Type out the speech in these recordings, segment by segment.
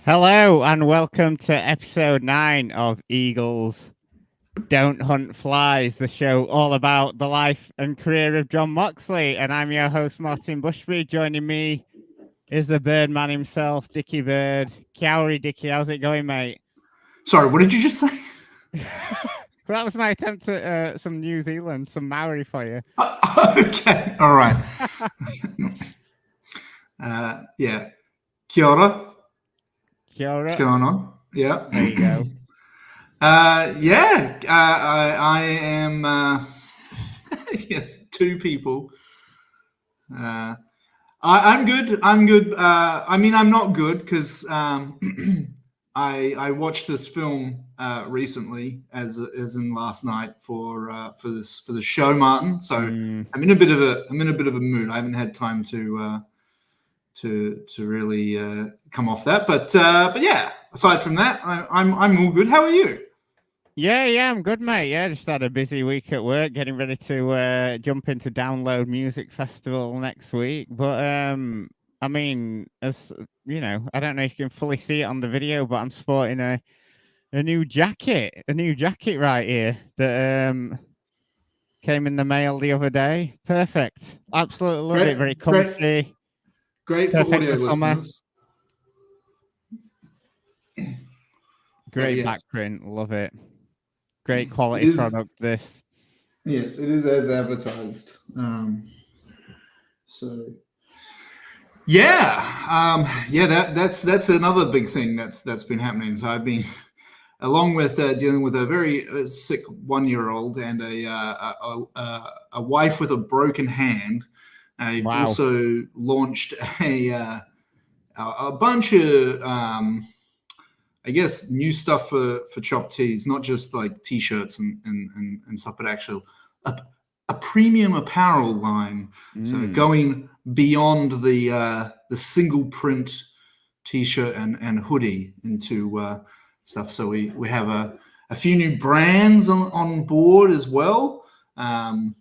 Hello and welcome to episode 9 of Eagles Don't Hunt Flies, the show all about the life and career of John Moxley. And I'm your host, Martin Bushby. Joining me is the Birdman himself, Dickie Bird. Kiauri Dickie, how's it going, mate? Sorry, what did you just say? Well, that was my attempt at some New Zealand, some Maori for you. Okay, all right. Yeah. Kia ora. Kia ora. What's going on? Yeah. There you go. I am, yes, two people. I'm good. I'm good. I mean, I'm not good because I watched this film recently, as in last night for the show, Martin. So I'm in a bit of a mood. I haven't had time to really come off that, but yeah. Aside from that, I'm all good. How are you? Yeah, I'm good, mate. Yeah, just had a busy week at work, getting ready to jump into Download Music Festival next week. But I mean, as you know, I don't know if you can fully see it on the video, but I'm sporting a new jacket right here that came in the mail the other day. Perfect, absolutely love it. Very comfy. Great for audio listeners. Great backprint, love it. Great quality product. This. Yes, it is as advertised. So. Yeah, that's another big thing that's been happening. So I've been, along with dealing with a very sick 1-year-old and a wife with a broken hand. I've also launched a bunch of I guess new stuff for Chop Tees, not just like T-shirts and stuff, but actually a premium apparel line. So going beyond the single print T-shirt and hoodie into stuff. So we have a few new brands on board as well, and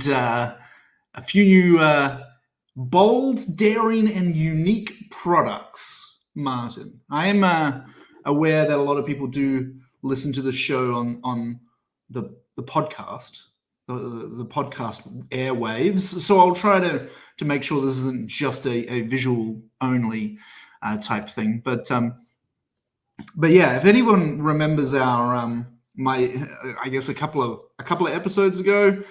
a few new bold, daring, and unique products. Martin, I am aware that a lot of people do listen to the show on the podcast, the podcast airwaves. So I'll try to make sure this isn't just a visual only type thing. But yeah, if anyone remembers our I guess a couple of episodes ago,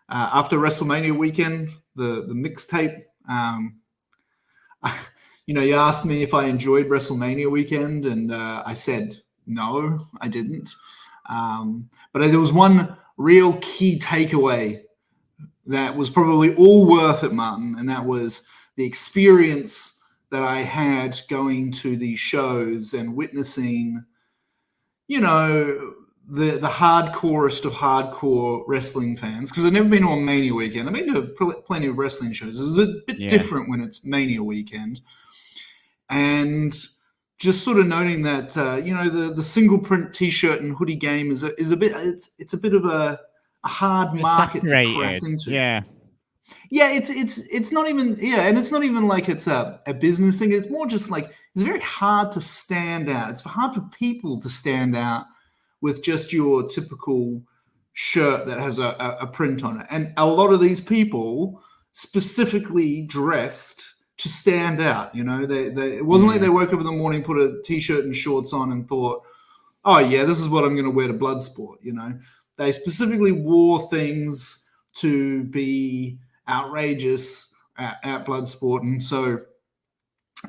after WrestleMania weekend, the mixtape. You asked me if I enjoyed WrestleMania weekend, and I said no, I didn't. But there was one real key takeaway that was probably all worth it, Martin, and that was the experience that I had going to these shows and witnessing, the hardcorest of hardcore wrestling fans, because I've never been to a Mania weekend. I've been to plenty of wrestling shows. It's a bit different when it's Mania weekend. And just sort of noting that, the single print T-shirt and hoodie game is a bit, it's a bit of a hard market to crack into. Yeah, it's not even, and it's not even like it's a business thing. It's more just like, it's very hard to stand out. It's hard for people to stand out with just your typical shirt that has a print on it. And a lot of these people specifically dressed to stand out. It wasn't like they woke up in the morning, put a T-shirt and shorts on and thought, oh yeah, this is what I'm going to wear to Bloodsport. They specifically wore things to be outrageous at Bloodsport. And so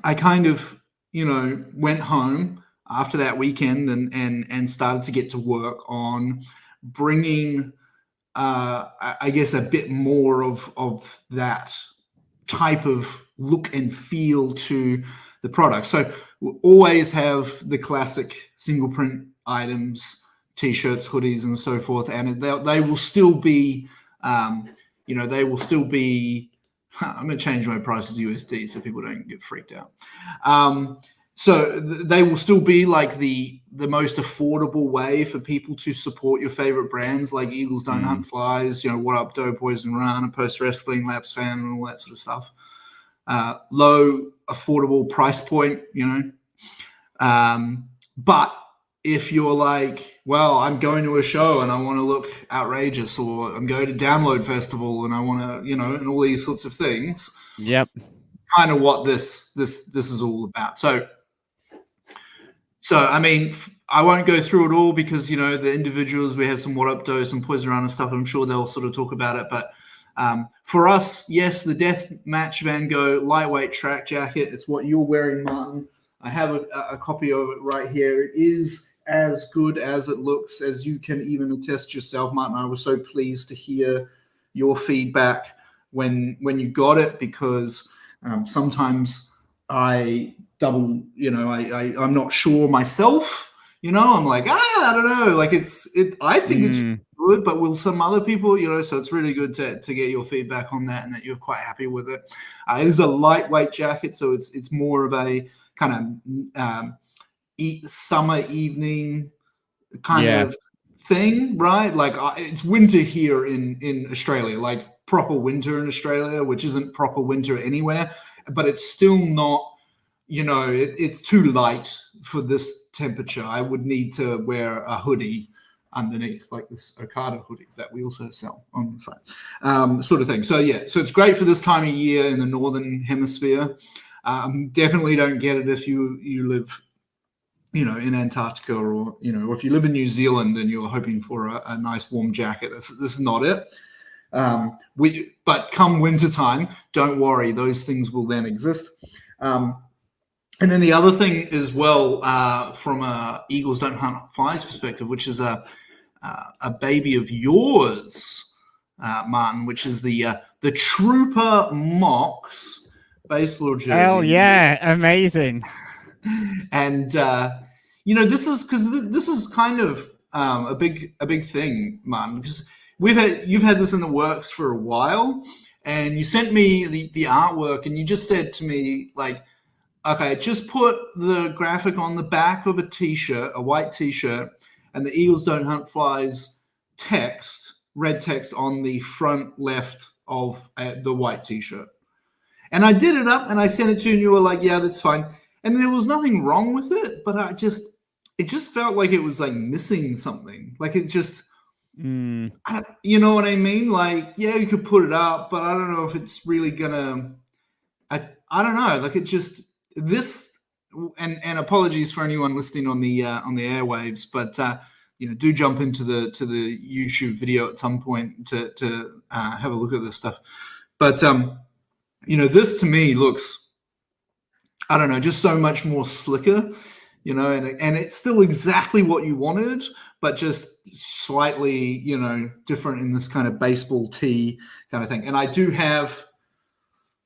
I kind of, went home after that weekend and started to get to work on bringing, I guess, a bit more of that type of look and feel to the product. So we always have the classic single print items, T-shirts, hoodies, and so forth, and they will still be, they will still be. I'm going to change my prices to USD so people don't get freaked out. So they will still be like the most affordable way for people to support your favorite brands, like Eagles Don't Hunt Flies, What Up Dope Boys and Run, a Post Wrestling, Laps Fan, and all that sort of stuff. low, affordable price point, you know. But if you're like, well, I'm going to a show and I want to look outrageous, or I'm going to Download Festival and I want to, you know, and all these sorts of things. Yep. Kind of what this is all about. So I mean, I won't go through it all because, you know, the individuals, we have some What Up Doe, some Poison Around and stuff. I'm sure they'll sort of talk about it. But for us, yes, the Deathmatch Van Gogh lightweight track jacket. It's what you're wearing, Martin. I have a copy of it right here. It is as good as it looks, as you can even attest yourself, Martin. I was so pleased to hear your feedback when you got it, because sometimes I double, you know, I'm not sure myself, you know, I'm like, I don't know, like I think it's good, but will some other people, you know, so it's really good to get your feedback on that and that you're quite happy with it. It is a lightweight jacket, so it's more of a kind of summer evening kind of thing, right? Like it's winter here in Australia, like proper winter in Australia, which isn't proper winter anywhere, but it's still not, you know, it's too light for this temperature. I would need to wear a hoodie underneath, like this Okada hoodie that we also sell on the site, sort of thing. So yeah, so it's great for this time of year in the Northern Hemisphere. Definitely don't get it if you live, you know, in Antarctica, or, you know, or if you live in New Zealand and you're hoping for a nice warm jacket. This is not it. But come wintertime, don't worry, those things will then exist. And then the other thing as well, from a Eagles Don't Hunt Flies perspective, which is a baby of yours, Martin, which is the Trooper Mox baseball jersey. Hell yeah, amazing. And you know, this is kind of a big thing, Martin, because you've had this in the works for a while, and you sent me the artwork, and you just said to me, like, okay, just put the graphic on the back of a t-shirt, a white t-shirt, and the Eagles Don't Hunt Flies text, red text on the front left of the white t-shirt. And I did it up and I sent it to you, and you were like, yeah, that's fine. And there was nothing wrong with it, but it just felt like it was like missing something. Like it just, you know what I mean? Like, yeah, you could put it up, but I don't know if it's really gonna, I don't know. Like it just, this, and apologies for anyone listening on the airwaves, but you know, do jump into the YouTube video at some point to have a look at this stuff. But you know, this to me looks, I don't know, just so much more slicker, you know, and it's still exactly what you wanted, but just slightly, you know, different in this kind of baseball tee kind of thing. And I do have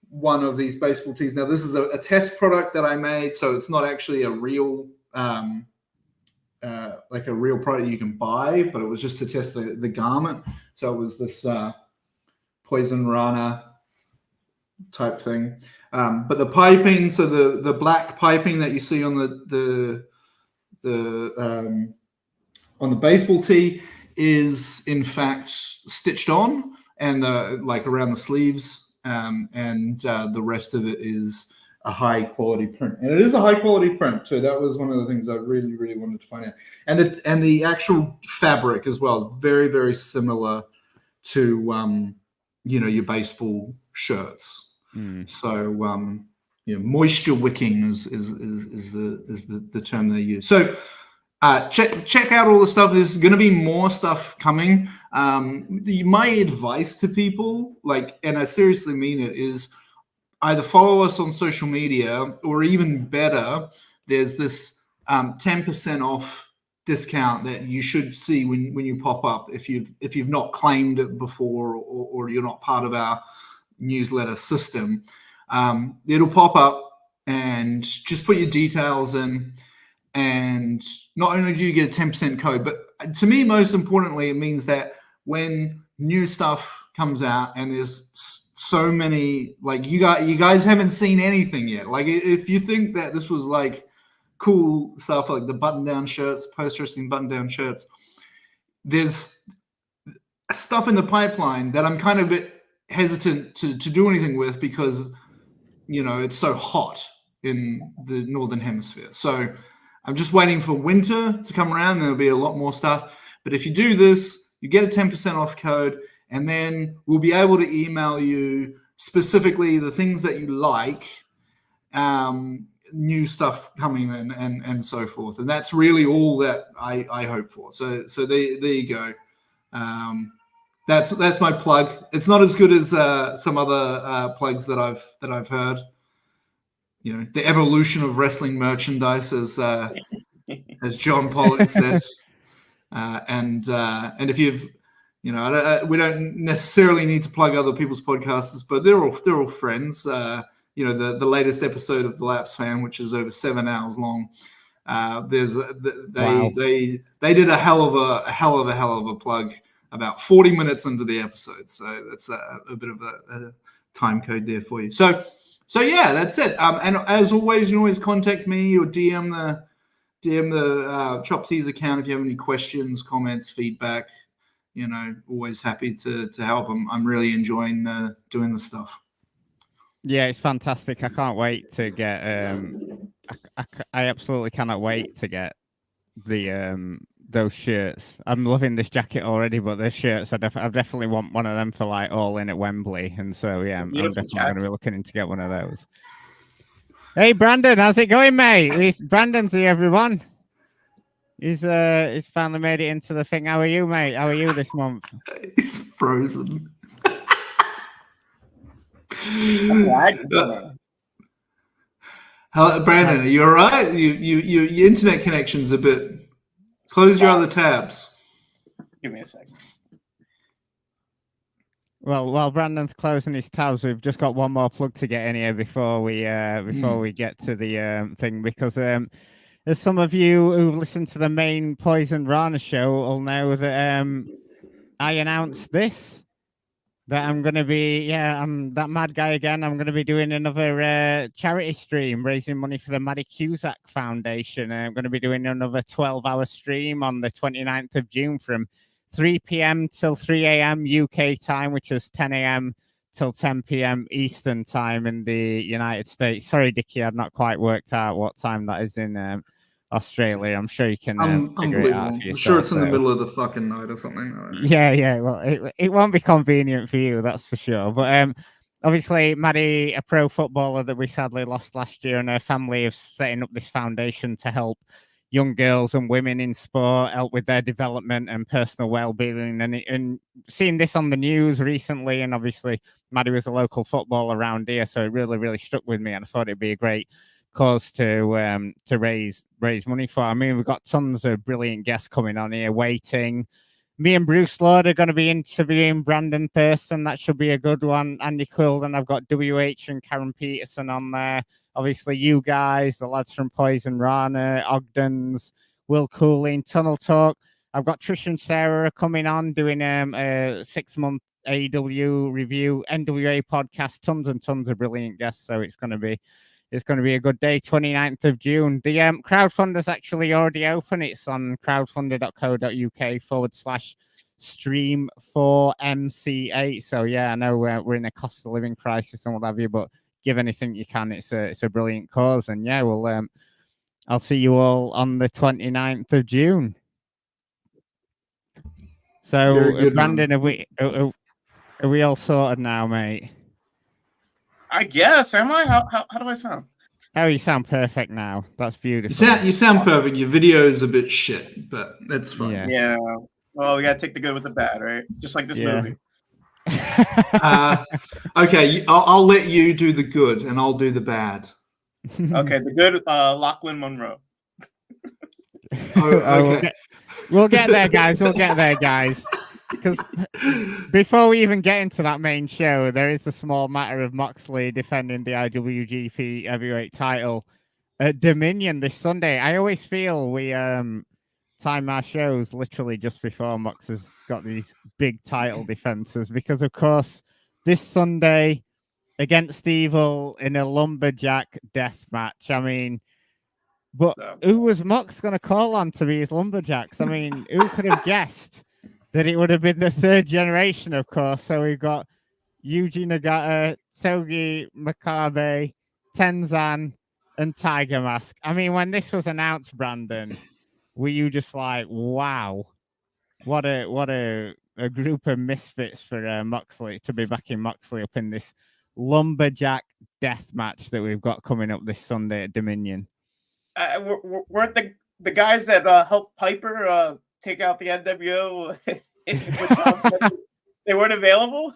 one of these baseball tees. Now, this is a test product that I made, so it's not actually a real, like a real product you can buy, but it was just to test the garment. So it was this Poison Rana type thing. But the piping, so the black piping that you see on the baseball tee is in fact stitched on, and like around the sleeves, and the rest of it is a high quality print, and it is a high quality print. So that was one of the things I really, really wanted to find out. And the actual fabric as well is very, very similar to you know, your baseball shirts. So you know, moisture wicking is the term they use. So check out all the stuff. There's going to be more stuff coming. My advice to people, like, and I seriously mean it, is either follow us on social media, or even better, there's this 10% off discount that you should see when you pop up if you've not claimed it before, or you're not part of our newsletter system. It'll pop up, and just put your details in, and not only do you get a 10% code, but to me, most importantly, it means that when new stuff comes out, and there's so many, like, you guys haven't seen anything yet. Like, if you think that this was like cool stuff, like the button-down shirts, post-wrestling button-down shirts, there's stuff in the pipeline that I'm kind of a bit hesitant to do anything with, because it's so hot in the Northern Hemisphere. So I'm just waiting for winter to come around. There'll be a lot more stuff. But if you do this, you get a 10% off code, and then we'll be able to email you specifically the things that you like, new stuff coming in, and so forth. And that's really all that I hope for. So there you go. That's my plug. It's not as good as some other plugs that I've heard. The evolution of wrestling merchandise, as John Pollock said. And if you've, we don't necessarily need to plug other people's podcasts, but they're all friends. The latest episode of The Laps Fan, which is over 7 hours long. They did a hell of a plug about 40 minutes into the episode. So that's a bit of a time code there for you. So yeah, that's it. And as always, you can always contact me or DM the Chop Tease account if you have any questions, comments, feedback. Always happy to help. I'm really enjoying doing the stuff. Yeah, it's fantastic. I can't wait to get. I absolutely cannot wait to get the those shirts. I'm loving this jacket already, but the shirts I definitely want one of them for like All In at Wembley, and so yeah, I'm definitely going to be looking to get one of those. Hey Brandon, how's it going, mate? Brandon's here, everyone. He's finally made it into the thing. How are you, mate? How are you this month? He's frozen. Hello, Brandon, are you all right? Your internet connection's a bit. Close your other tabs. Give me a second. Well, while Brandon's closing his tabs, we've just got one more plug to get in here before we get to the thing, because as some of you who've listened to the main Poison Rana show will know that I announced this. That I'm going to be, I'm that mad guy again. I'm going to be doing another charity stream, raising money for the Maddie Cusack Foundation. I'm going to be doing another 12-hour stream on the 29th of June from 3 p.m. till 3 a.m. UK time, which is 10 a.m. till 10 p.m. Eastern time in the United States. Sorry, Dickie, I've not quite worked out what time that is in Australia. I'm sure you can figure it out for yourself. I'm sure it's in the middle of the fucking night or something. Yeah. Well, it won't be convenient for you, that's for sure. But obviously, Maddie, a pro footballer that we sadly lost last year, and her family is setting up this foundation to help young girls and women in sport, help with their development and personal well-being. And seeing this on the news recently, and obviously Maddie was a local footballer around here, so it really, really struck with me, and I thought it'd be a great cause to raise money for. I mean, we've got tons of brilliant guests coming on here waiting. Me and Bruce Lord are going to be interviewing Brandon Thurston. That should be a good one. Andy Quilden. I've got WH and Karen Peterson on there. Obviously, you guys, the lads from Poison Rana, Ogden's, Will Cooling, Tunnel Talk. I've got Trish and Sarah coming on doing a 6-month AEW review, NWA podcast, tons and tons of brilliant guests. So it's going to be a good day, 29th of June. The crowdfunder's actually already open. It's on crowdfunder.co.uk/stream4MC8. So, yeah, I know we're in a cost of living crisis and what have you, but give anything you can. It's a brilliant cause. And, yeah, I'll see you all on the 29th of June. So, good, Brandon, are we all sorted now, mate? I guess. Am I? How do I sound? Oh, you sound perfect now. That's beautiful. You sound perfect. Your video is a bit shit, but that's fine. Yeah. Well, we gotta take the good with the bad, right? Just like this movie. Okay, I'll let you do the good, and I'll do the bad. Okay, the good. Lachlan Monroe. Okay. We'll get there, guys. Because before we even get into that main show, there is a small matter of Moxley defending the IWGP heavyweight title at Dominion this Sunday. I always feel we time our shows literally just before Mox has got these big title defenses, because, of course, this Sunday against Evil in a lumberjack death match. I mean, but who was Mox going to call on to be his lumberjacks? I mean, who could have guessed that it would have been the third generation, of course? So we've got Yuji Nagata, Togi Makabe, Tenzan, and Tiger Mask. I mean, when this was announced, Brandon, were you just like, wow, what a group of misfits for Moxley to be backing Moxley up in this lumberjack death match that we've got coming up this Sunday at Dominion? Weren't the guys that helped Piper take out the NWO? They weren't available.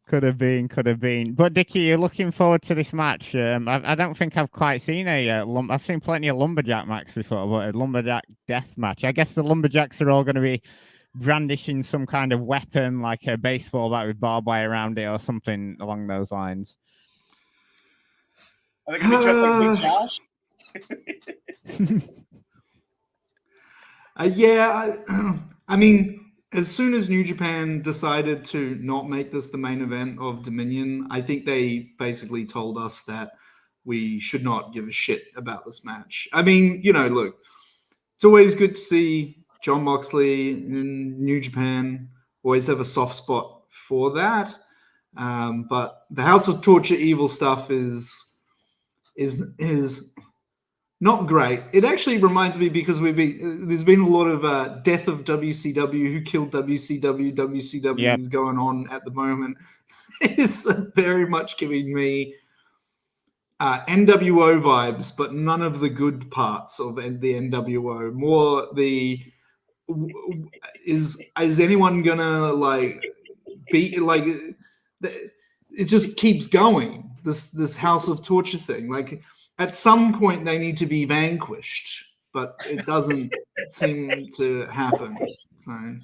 Could have been. But Dickie, you're looking forward to this match. I don't think I've quite seen I've seen plenty of lumberjack matches before, but a lumberjack death match. I guess the lumberjacks are all going to be brandishing some kind of weapon, like a baseball bat with barbed wire around it, or something along those lines. Are they going to be dressed like Big Josh? I mean, as soon as New Japan decided to not make this the main event of Dominion, I think they basically told us that we should not give a shit about this match. I mean, look, it's always good to see John Moxley in New Japan. Always have a soft spot for that. But the House of Torture Evil stuff is not great. It actually reminds me, because there's been a lot of death of WCW, who killed WCW. WCW is going on at the moment. It's very much giving me NWO vibes, but none of the good parts of the NWO. More is anyone gonna beat it just keeps going. This House of Torture thing, at some point they need to be vanquished, but it doesn't seem to happen. So,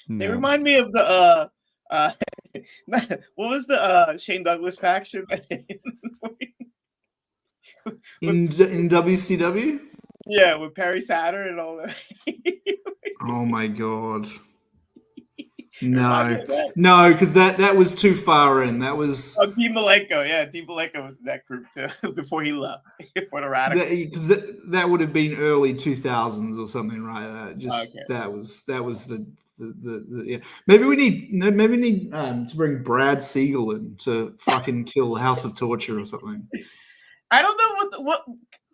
They remind me of the what was the Shane Douglas faction in WCW? Yeah, with Perry Saturn and all that. Oh my god. No, because that was too far in. That was Dean Malenko. Yeah, Dean Malenko was in that group too before he left for the Radicals. Because that would have been early 2000s or something, right? That was the yeah. Maybe we need to bring Brad Siegel in to fucking kill House of Torture or something. I don't know what.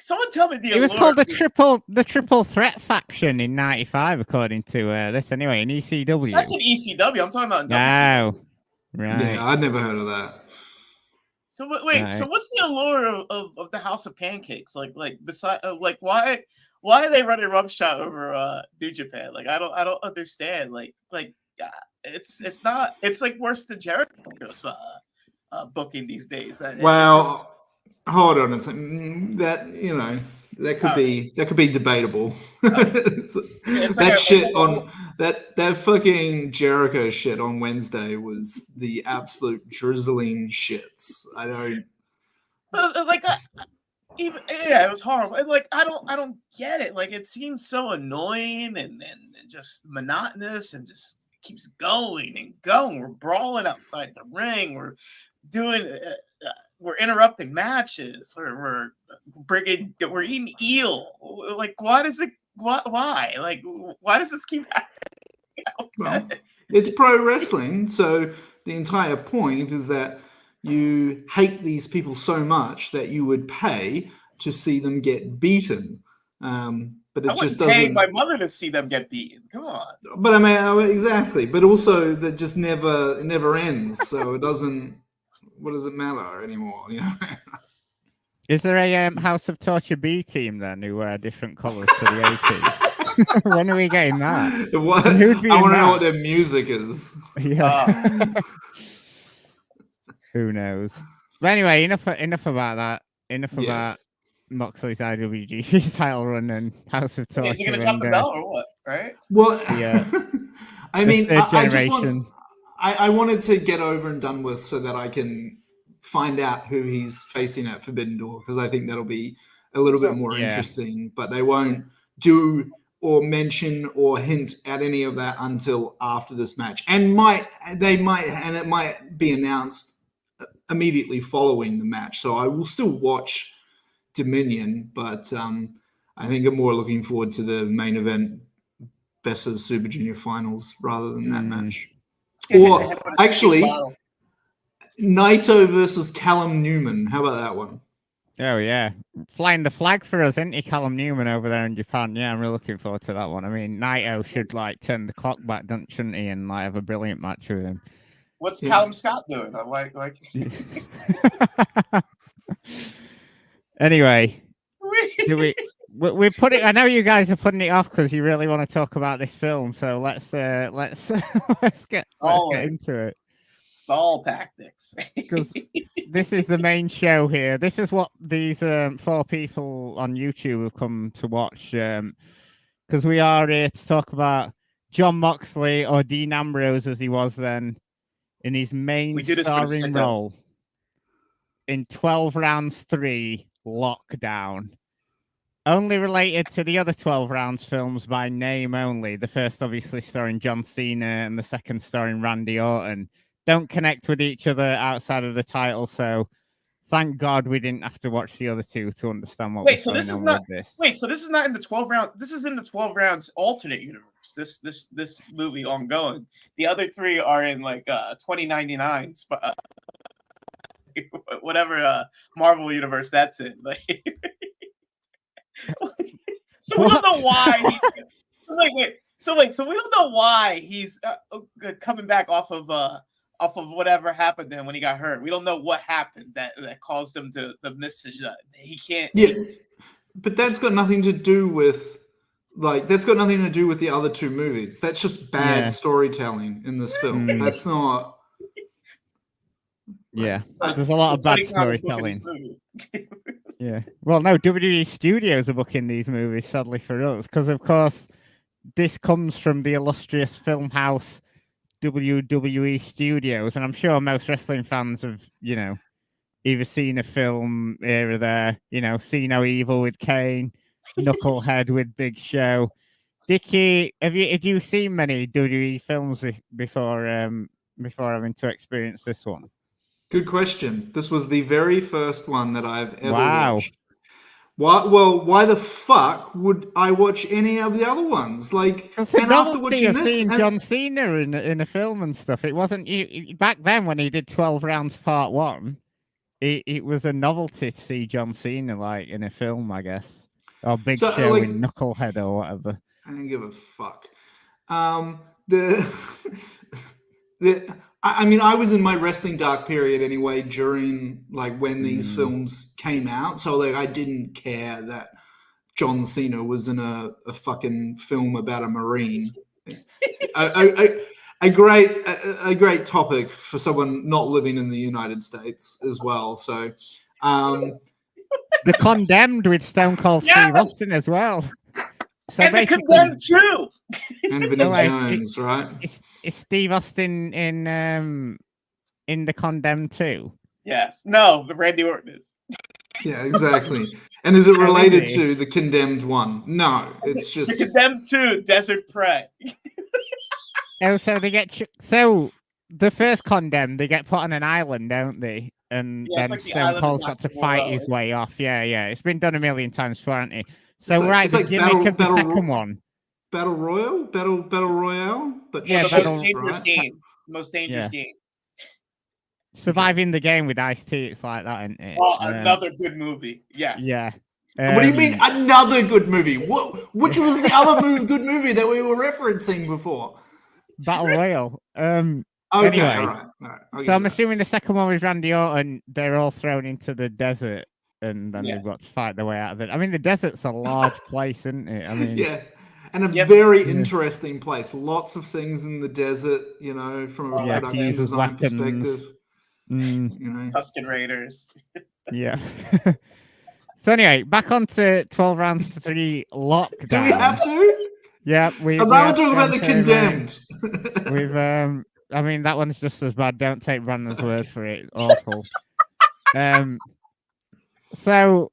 Someone tell me the. It was called the triple threat faction in '95, according to this. Anyway, in ECW. That's an ECW. I'm talking about. No, right? Yeah, I'd never heard of that. So wait, right. So what's the allure of the House of Pancakes? Beside why are they running roughshod over New Japan? I don't understand. It's not. It's worse than Jericho's booking these days. Well. Hold on a second. That could be debatable. That shit on that fucking Jericho shit on Wednesday was the absolute drizzling shits. I don't it was horrible. I don't get it. It seems so annoying and just monotonous and just keeps going and going. We're brawling outside the ring. We're doing. We're interrupting matches. We're eating eel. Why does it? Why? Why does this keep happening? Well, it's pro wrestling, so the entire point is that you hate these people so much that you would pay to see them get beaten. But it just doesn't. Pay my mother to see them get beaten. Come on. But I mean, exactly. But also, that just never ends. So it doesn't. What does it matter anymore? Is there a House of Torture B team then who wear different colours to the A team? When are we getting that? I want to know what their music is. Yeah. Who knows? But anyway, enough about that. Enough about Moxley's IWGP title run and House of Torture. Is he going to top the bell or what? Right? Well, yeah. I mean, I wanted to get over and done with so that I can find out who he's facing at Forbidden Door, because I think that'll be a little bit more interesting. But they won't do or mention or hint at any of that until after this match, and it might be announced immediately following the match. So I will still watch Dominion, but I think I'm more looking forward to the main event Best of the Super Junior finals rather than that match. Yeah, Or they had to put a actually, steel bottle. Naito versus Callum Newman. How about that one? Oh yeah, flying the flag for us, isn't he, Callum Newman over there in Japan? Yeah, I'm really looking forward to that one. I mean, Naito should like turn the clock back, shouldn't he, and like have a brilliant match with him. What's Callum Scott doing? Anyway, we put it. I know you guys are putting it off because you really want to talk about this film. So let's let's get into it. stall tactics. Because this is the main show here. This is what these 4 people on YouTube have come to watch. Because we are here to talk about John Moxley, or Dean Ambrose as he was then, in his main starring role in 12 Rounds 3 Lockdown. Only related to the other 12 Rounds films by name only. The first obviously starring John Cena and the second starring Randy Orton. Don't connect with each other outside of the title, so thank God we didn't have to watch the other 2 to understand what was going on with this. Wait, so this is not in the 12 rounds. This is in the 12 rounds alternate universe. This movie ongoing. The other 3 are in like 2099's, whatever Marvel universe that's in. Like, so we don't know why. So we don't know why he's coming back off of whatever happened then when he got hurt. We don't know what happened that caused him to miss his. He can't. Yeah, but that's got nothing to do with the other 2 movies. That's just bad storytelling in this film. That's not. Yeah, there's a lot of bad storytelling. Yeah. Well, no, WWE Studios are booking these movies, sadly for us, because of course this comes from the illustrious film house WWE Studios, and I'm sure most wrestling fans have, either seen a film here or there, See No Evil with Kane, Knucklehead with Big Show. Dickie, have you seen many WWE films before having to experience this one? Good question. This was the very first one that I've ever watched. Why the fuck would I watch any of the other ones? Like, and after watching this, seeing John Cena in a film and stuff, it wasn't back then when he did 12 Rounds Part 1. It was a novelty to see John Cena like in a film, I guess, or Big Show in Knucklehead or whatever. I don't give a fuck. I was in my wrestling dark period anyway during when these films came out, so I didn't care that John Cena was in a fucking film about a Marine. A great topic for someone not living in the United States as well. So, The Condemned with Stone Cold Steve Austin as well. So and The Condemned too. And Vinnie Jones, right? Is Steve Austin in The Condemned too? Yes. No, the Randy Orton is. Yeah, exactly. And is it related to The Condemned 1? No, it's just The Condemned 2, Desert Prey. So they get so the first Condemned, they get put on an island, don't they? And then Stone Cold's got to fight his way off. Yeah. It's been done a million times before, hasn't it? So the gimmick of the second one. Battle Royale? Battle Royale? But yeah, the most dangerous game. Surviving the game with Ice-T, it's like that, isn't it? Oh, another good movie. Yes. Yeah. What do you mean another good movie? Which was the other good movie that we were referencing before? Battle Royale. Okay, anyway, all right. So I'm assuming the second one was Randy Orton. They're all thrown into the desert, and then they've got to fight their way out of it. I mean, the desert's a large place, isn't it? I mean, yeah, and a very interesting place. Lots of things in the desert, from a production design perspective. Tusken Raiders. Yeah. So anyway, back onto 12 Rounds to 3 Lockdown. Do we have to? Yeah, I'm not talking about The Condemned. We've I mean, that one's just as bad. Don't take Brandon's word for it. Awful. So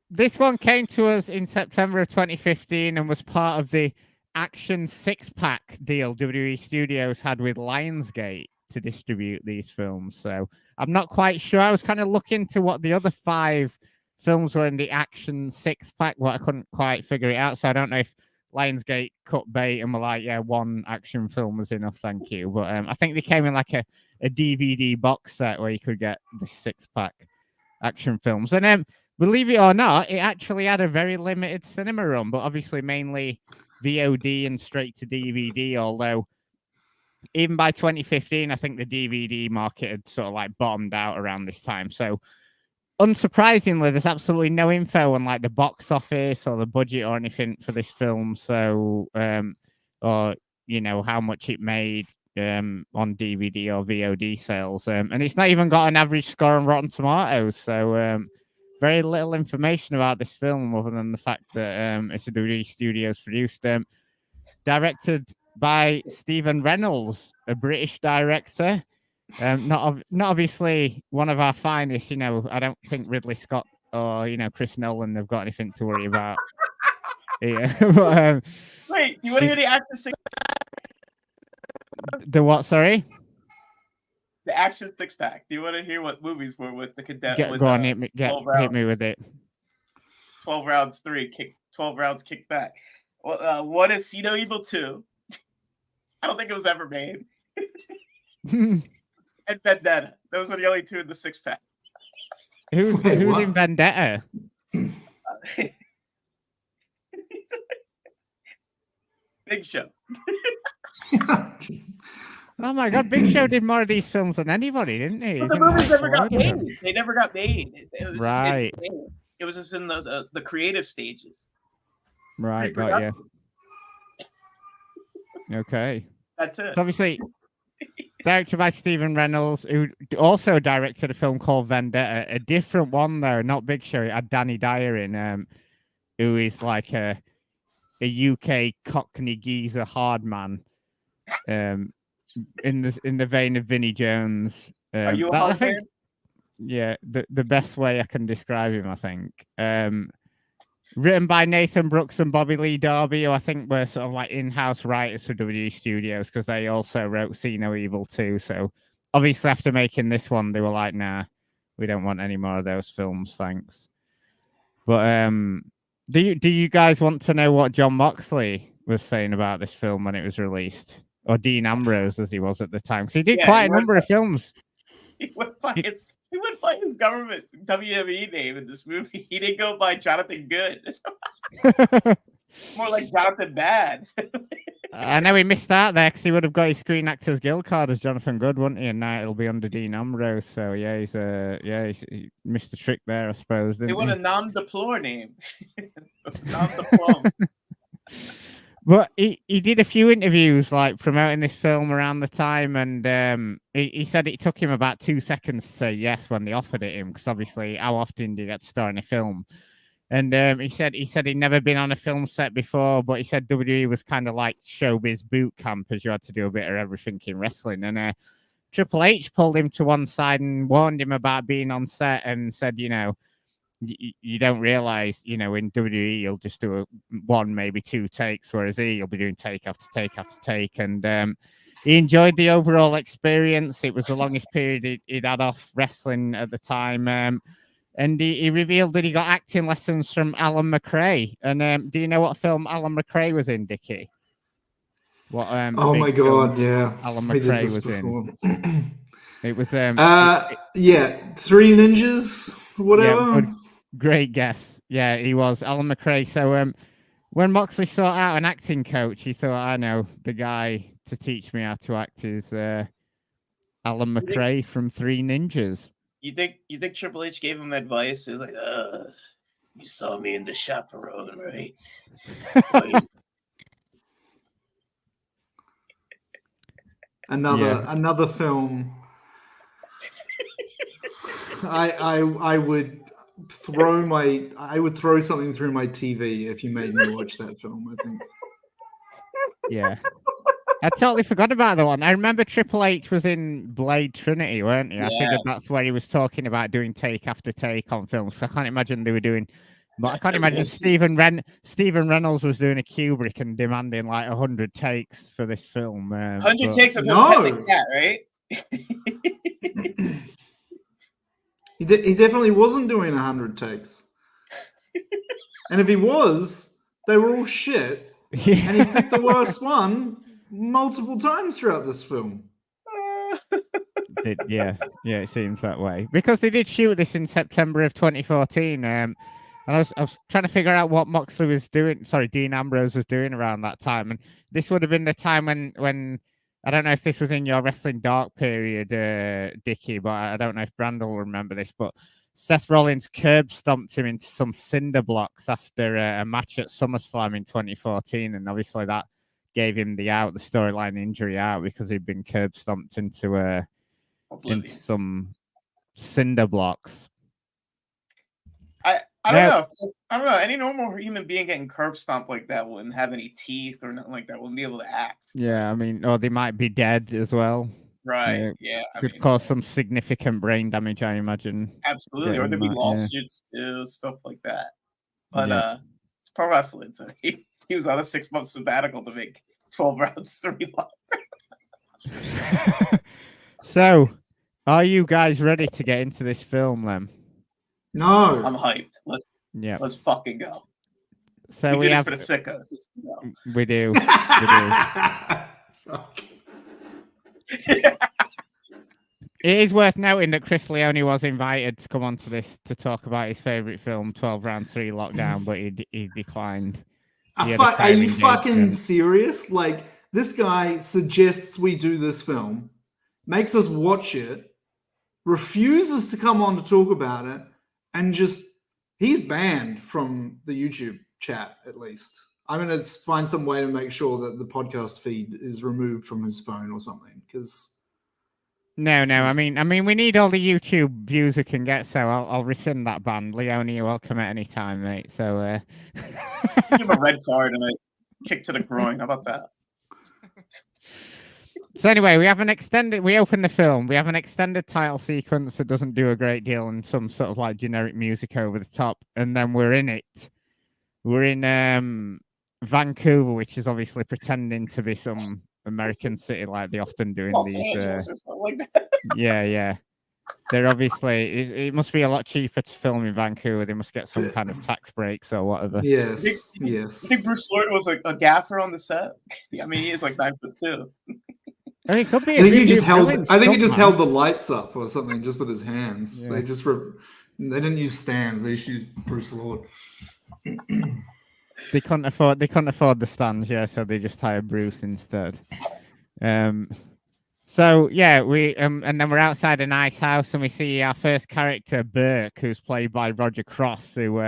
this one came to us in September of 2015 and was part of the Action 6-pack deal WWE Studios had with Lionsgate to distribute these films. So I'm not quite sure. I was kind of looking to what the other 5 films were in the Action 6-pack, but I couldn't quite figure it out. So I don't know if Lionsgate cut bait and were like, yeah, one action film was enough, thank you. But I think they came in like a DVD box set where you could get the 6-pack action films. And believe it or not, it actually had a very limited cinema run, but obviously mainly VOD and straight to DVD, although even by 2015, I think the DVD market had sort of like bottomed out around this time. So unsurprisingly, there's absolutely no info on like the box office or the budget or anything for this film. So, or, you know, how much it made on DVD or VOD sales. And it's not even got an average score on Rotten Tomatoes. So, very little information about this film other than the fact that it's a WWE Studios produced. Directed by Stephen Reynolds, a British director. Not obviously one of our finest. You know, I don't think Ridley Scott or, you know, Chris Nolan have got anything to worry about. Yeah. But, wait, you want to hear the actor sing? The what? Sorry. The action 6-pack. Do you want to hear what movies were with the cadet? Go on, hit me with it. 12 rounds 3, 12 rounds kick back. Well, one is See No Evil 2. I don't think it was ever made. And Vendetta. Those are the only 2 in the 6-pack. Who's in Vendetta? Big Show. Oh my God, Big Show did more of these films than anybody, didn't he? But the movies never got made. They never got made. It was right. It was just in the creative stages. Right, got you. Okay. That's it. So obviously, directed by Stephen Reynolds, who also directed a film called Vendetta, a different one though, not Big Show. It had Danny Dyer in, who is like a UK Cockney geezer hard man, in the vein of Vinnie Jones. Are you a hard fan? Yeah, the best way I can describe him, I think. Written by Nathan Brooks and Bobby Lee Darby, who I think were sort of like in-house writers for WWE Studios, because they also wrote See No Evil 2. So obviously after making this one, they were like, nah, we don't want any more of those films, thanks. But do you guys want to know what John Moxley was saying about this film when it was released? Or Dean Ambrose, as he was at the time? Because he did quite a number of films. He went by his government WWE name in this movie. He didn't go by Jonathan Good. More like Jonathan Bad. I know he missed out there because he would have got his Screen Actors Guild card as Jonathan Good, wouldn't he? And now it'll be under Dean Ambrose. So yeah, he missed the trick there, I suppose. They want a nom-de-plore name. Nom-de-plore. But he did a few interviews like promoting this film around the time, and he said it took him about 2 seconds to say yes when they offered it him, because obviously how often do you get to star in a film? And he said he'd never been on a film set before, but he said WWE was kind of like showbiz boot camp, as you had to do a bit of everything in wrestling. And Triple H pulled him to one side and warned him about being on set and said, you know, you don't realize, you know, in WWE you'll just do one, maybe 2 takes, whereas you'll be doing take after take after take. And he enjoyed the overall experience. It was the longest period he'd had off wrestling at the time. And he revealed that he got acting lessons from Alan McRae. And do you know what film Alan McRae was in, Dickie? What? Oh my God, yeah. Alan McRae was in. It was 3 Ninjas, whatever. Yeah, great guess. Yeah, he was Alan McRae. So when Moxley sought out an acting coach, he thought, I know the guy to teach me how to act is Alan McRae from 3 Ninjas. You think Triple H gave him advice? It was like, you saw me in The Chaperone, right? Another film. I would throw something through my TV if you made me watch that film, I think. Yeah. I totally forgot about the one. I remember Triple H was in Blade Trinity, weren't he? I figured that's where he was talking about doing take after take on films. So I can't imagine they were doing. But I can't imagine Stephen Reynolds was doing a Kubrick and demanding like 100 takes for this film. 100 takes of him petting the cat, right? He definitely wasn't doing 100 takes. And if he was, they were all shit. Yeah. And he picked the worst one multiple times throughout this film. Yeah, it seems that way because they did shoot this in September of 2014. And I was trying to figure out what Moxley was doing. Sorry, Dean Ambrose was doing around that time, and this would have been the time when I don't know if this was in your Wrestling Dark period, Dickie, but I don't know if Brandon will remember this, but Seth Rollins curb stomped him into some cinder blocks after a match at SummerSlam in 2014, and obviously that gave him the storyline injury out because he'd been curb stomped into some cinder blocks. I don't know. I don't know. Any normal human being getting curb stomped like that wouldn't have any teeth or nothing like that. Wouldn't be able to act. Yeah, I mean, or they might be dead as well. Right. Yeah. Could cause some significant brain damage, I imagine. Absolutely. Or there'd be lawsuits too, stuff like that. But it's pro wrestling, so he was on a 6-month sabbatical to make 12 rounds 3 long. So, are you guys ready to get into this film then? No. I'm hyped. Let's fucking go. So we have this for the sickos. We do. It is worth noting that Chris Leone was invited to come onto this to talk about his favorite film, 12 Round 3 Lockdown, but he declined. Are you fucking serious? Like, this guy suggests we do this film, makes us watch it, refuses to come on to talk about it, and he's banned from the YouTube chat, at least. I'm going to find some way to make sure that the podcast feed is removed from his phone or something, because... No. I mean, we need all the YouTube views we can get, so I'll rescind that ban. Leone, you're welcome at any time, mate. So, give him a red card and a kick to the groin. How about that? So anyway, we open the film. We have an extended title sequence that doesn't do a great deal and some sort of like generic music over the top, and then we're in it. We're in Vancouver, which is obviously pretending to be some American city like they often do in Los Angeles or something like that. Yeah. They're obviously it must be a lot cheaper to film in Vancouver. They must get some kind of tax breaks or whatever. Yes. I think Bruce Lloyd was like a gaffer on the set. I mean, he is like 9'2". I mean, it could be. I think he just held the lights up or something just with his hands. Yeah. They didn't use stands. They used Bruce Lloyd. They couldn't afford the stands, yeah, so they just hired Bruce instead. So yeah, we and then we're outside a nice house and we see our first character, Burke, who's played by Roger Cross, who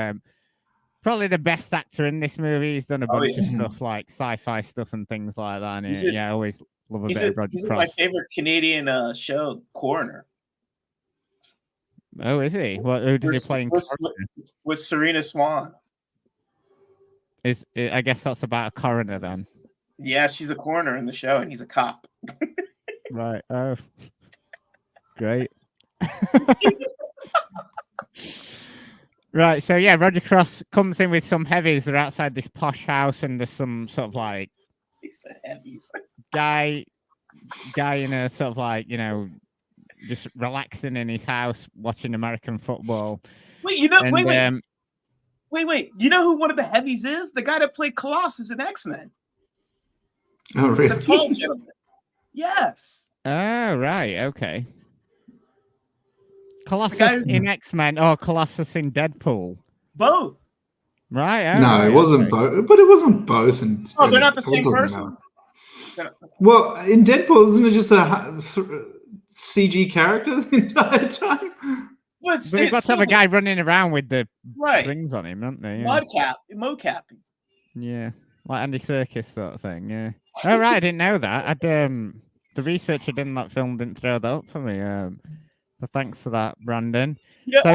probably the best actor in this movie. He's done a bunch of stuff like sci-fi stuff and things like that. And I always love a bit of Roger Cross. He's my favorite Canadian show, Coroner. Oh, is he? Who does he play in Coroner? With Serena Swan. I guess that's about a coroner then. Yeah, she's a coroner in the show, and he's a cop. Right. Oh, great. Right. So yeah, Roger Cross comes in with some heavies. They're outside this posh house, and there's some sort of like he said heavies. guy in a sort of like just relaxing in his house watching American football. Wait, Wait. You know who one of the heavies is? The guy that played Colossus in X-Men. Oh, really? The tall gentleman. Yes. Oh, right. Okay. Colossus in X-Men or Colossus in Deadpool? Both. Right. Oh, no, it wasn't both. But it wasn't both. They're not the same person. Well, in Deadpool, isn't it just a CG character the entire time? But they've got to have a guy running around with the things on him, don't they? Yeah. Mocap. Yeah, like Andy Serkis sort of thing. Yeah. Oh right, I didn't know that. The research I did in that film didn't throw that up for me. So thanks for that, Brandon. Yeah, so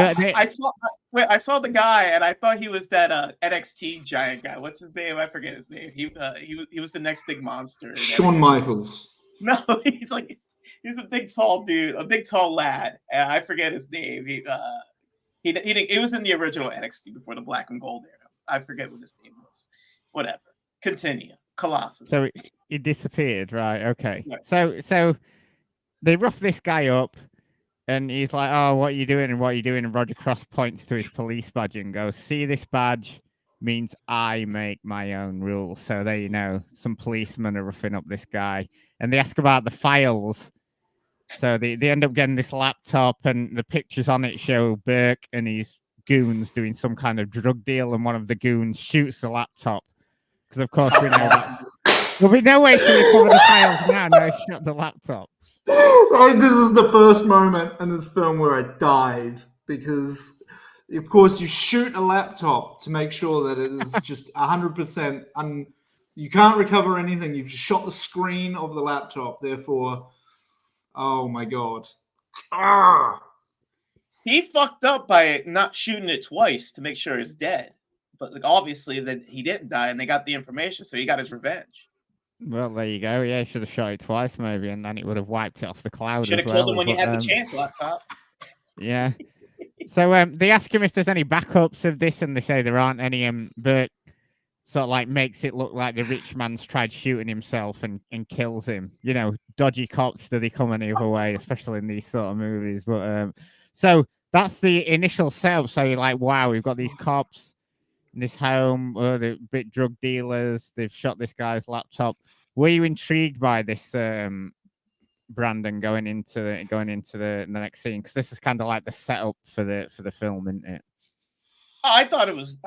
I saw the guy and I thought he was that NXT giant guy. What's his name? I forget his name. He was the next big monster. Shawn Michaels. No, he's a big tall dude, a big tall lad. I forget his name. He was in the original NXT before the black and gold era. I forget what his name was. Whatever. Continue. Colossus. So he disappeared, right? Okay. Right. So they rough this guy up, and he's like, "Oh, what are you doing? And what are you doing?" And Roger Cross points to his police badge and goes, "See this badge? means I make my own rules. So there, you know, some policemen are roughing up this guy, and they ask about the files. So they end up getting this laptop, and the pictures on it show Burke and his goons doing some kind of drug deal, and one of the goons shoots the laptop. Because, of course, we know that's... There'll be no way to recover the files now. No, shut the laptop. This is the first moment in this film where I died, because, of course, you shoot a laptop to make sure that it is just 100%. You can't recover anything. You've just shot the screen of the laptop. Therefore, oh my god. He fucked up by not shooting it twice to make sure it's dead. But like, obviously that he didn't die, and they got the information, so he got his revenge. Well, there you go. Yeah, should have shot it twice maybe, and then it would have wiped it off the cloud. Should have killed him when you had the chance, laptop. Yeah. So they ask him if there's any backups of this, and they say there aren't any. But sort of like makes it look like the rich man's tried shooting himself and kills him. You know, dodgy cops, do they come any other way, especially in these sort of movies. But so that's the initial setup. So you're like, wow, we've got these cops in this home, they're bit drug dealers. They've shot this guy's laptop. Were you intrigued by this, Brandon, going into the next scene? Because this is kind of like the setup for the film, isn't it? I thought it was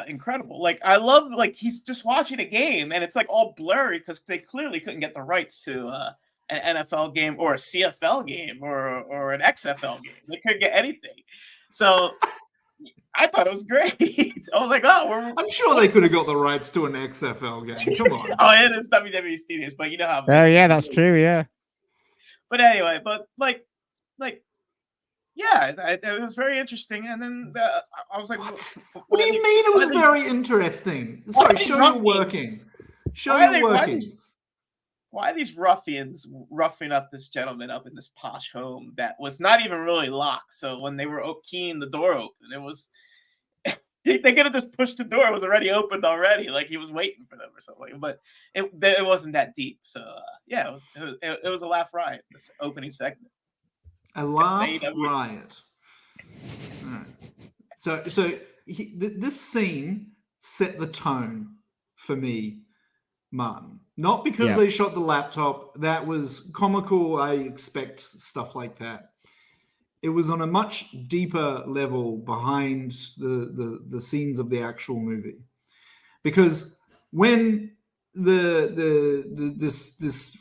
incredible. Like, I love, like, he's just watching a game and it's like all blurry because they clearly couldn't get the rights to an NFL game or a CFL game or an XFL game. They couldn't get anything. So I thought it was great. I was like, oh, I'm sure they could have got the rights to an XFL game. Come on. Oh, it is WWE Studios, but you know how. Oh yeah, that's true. Yeah. But anyway, yeah, it was very interesting. And then I was like, what do you mean it was very interesting? Sorry, show your working. Show your workings. Why are these ruffians roughing up this gentleman up in this posh home that was not even really locked? So when they were keying the door open, it was they could have just pushed the door. It was already opened already, like he was waiting for them or something. But it wasn't that deep. So yeah, it was a laugh riot. This opening segment. A laugh riot. All right. So this scene set the tone for me, Martin. Not because they shot the laptop. That was comical. I expect stuff like that. It was on a much deeper level behind the scenes of the actual movie. Because when this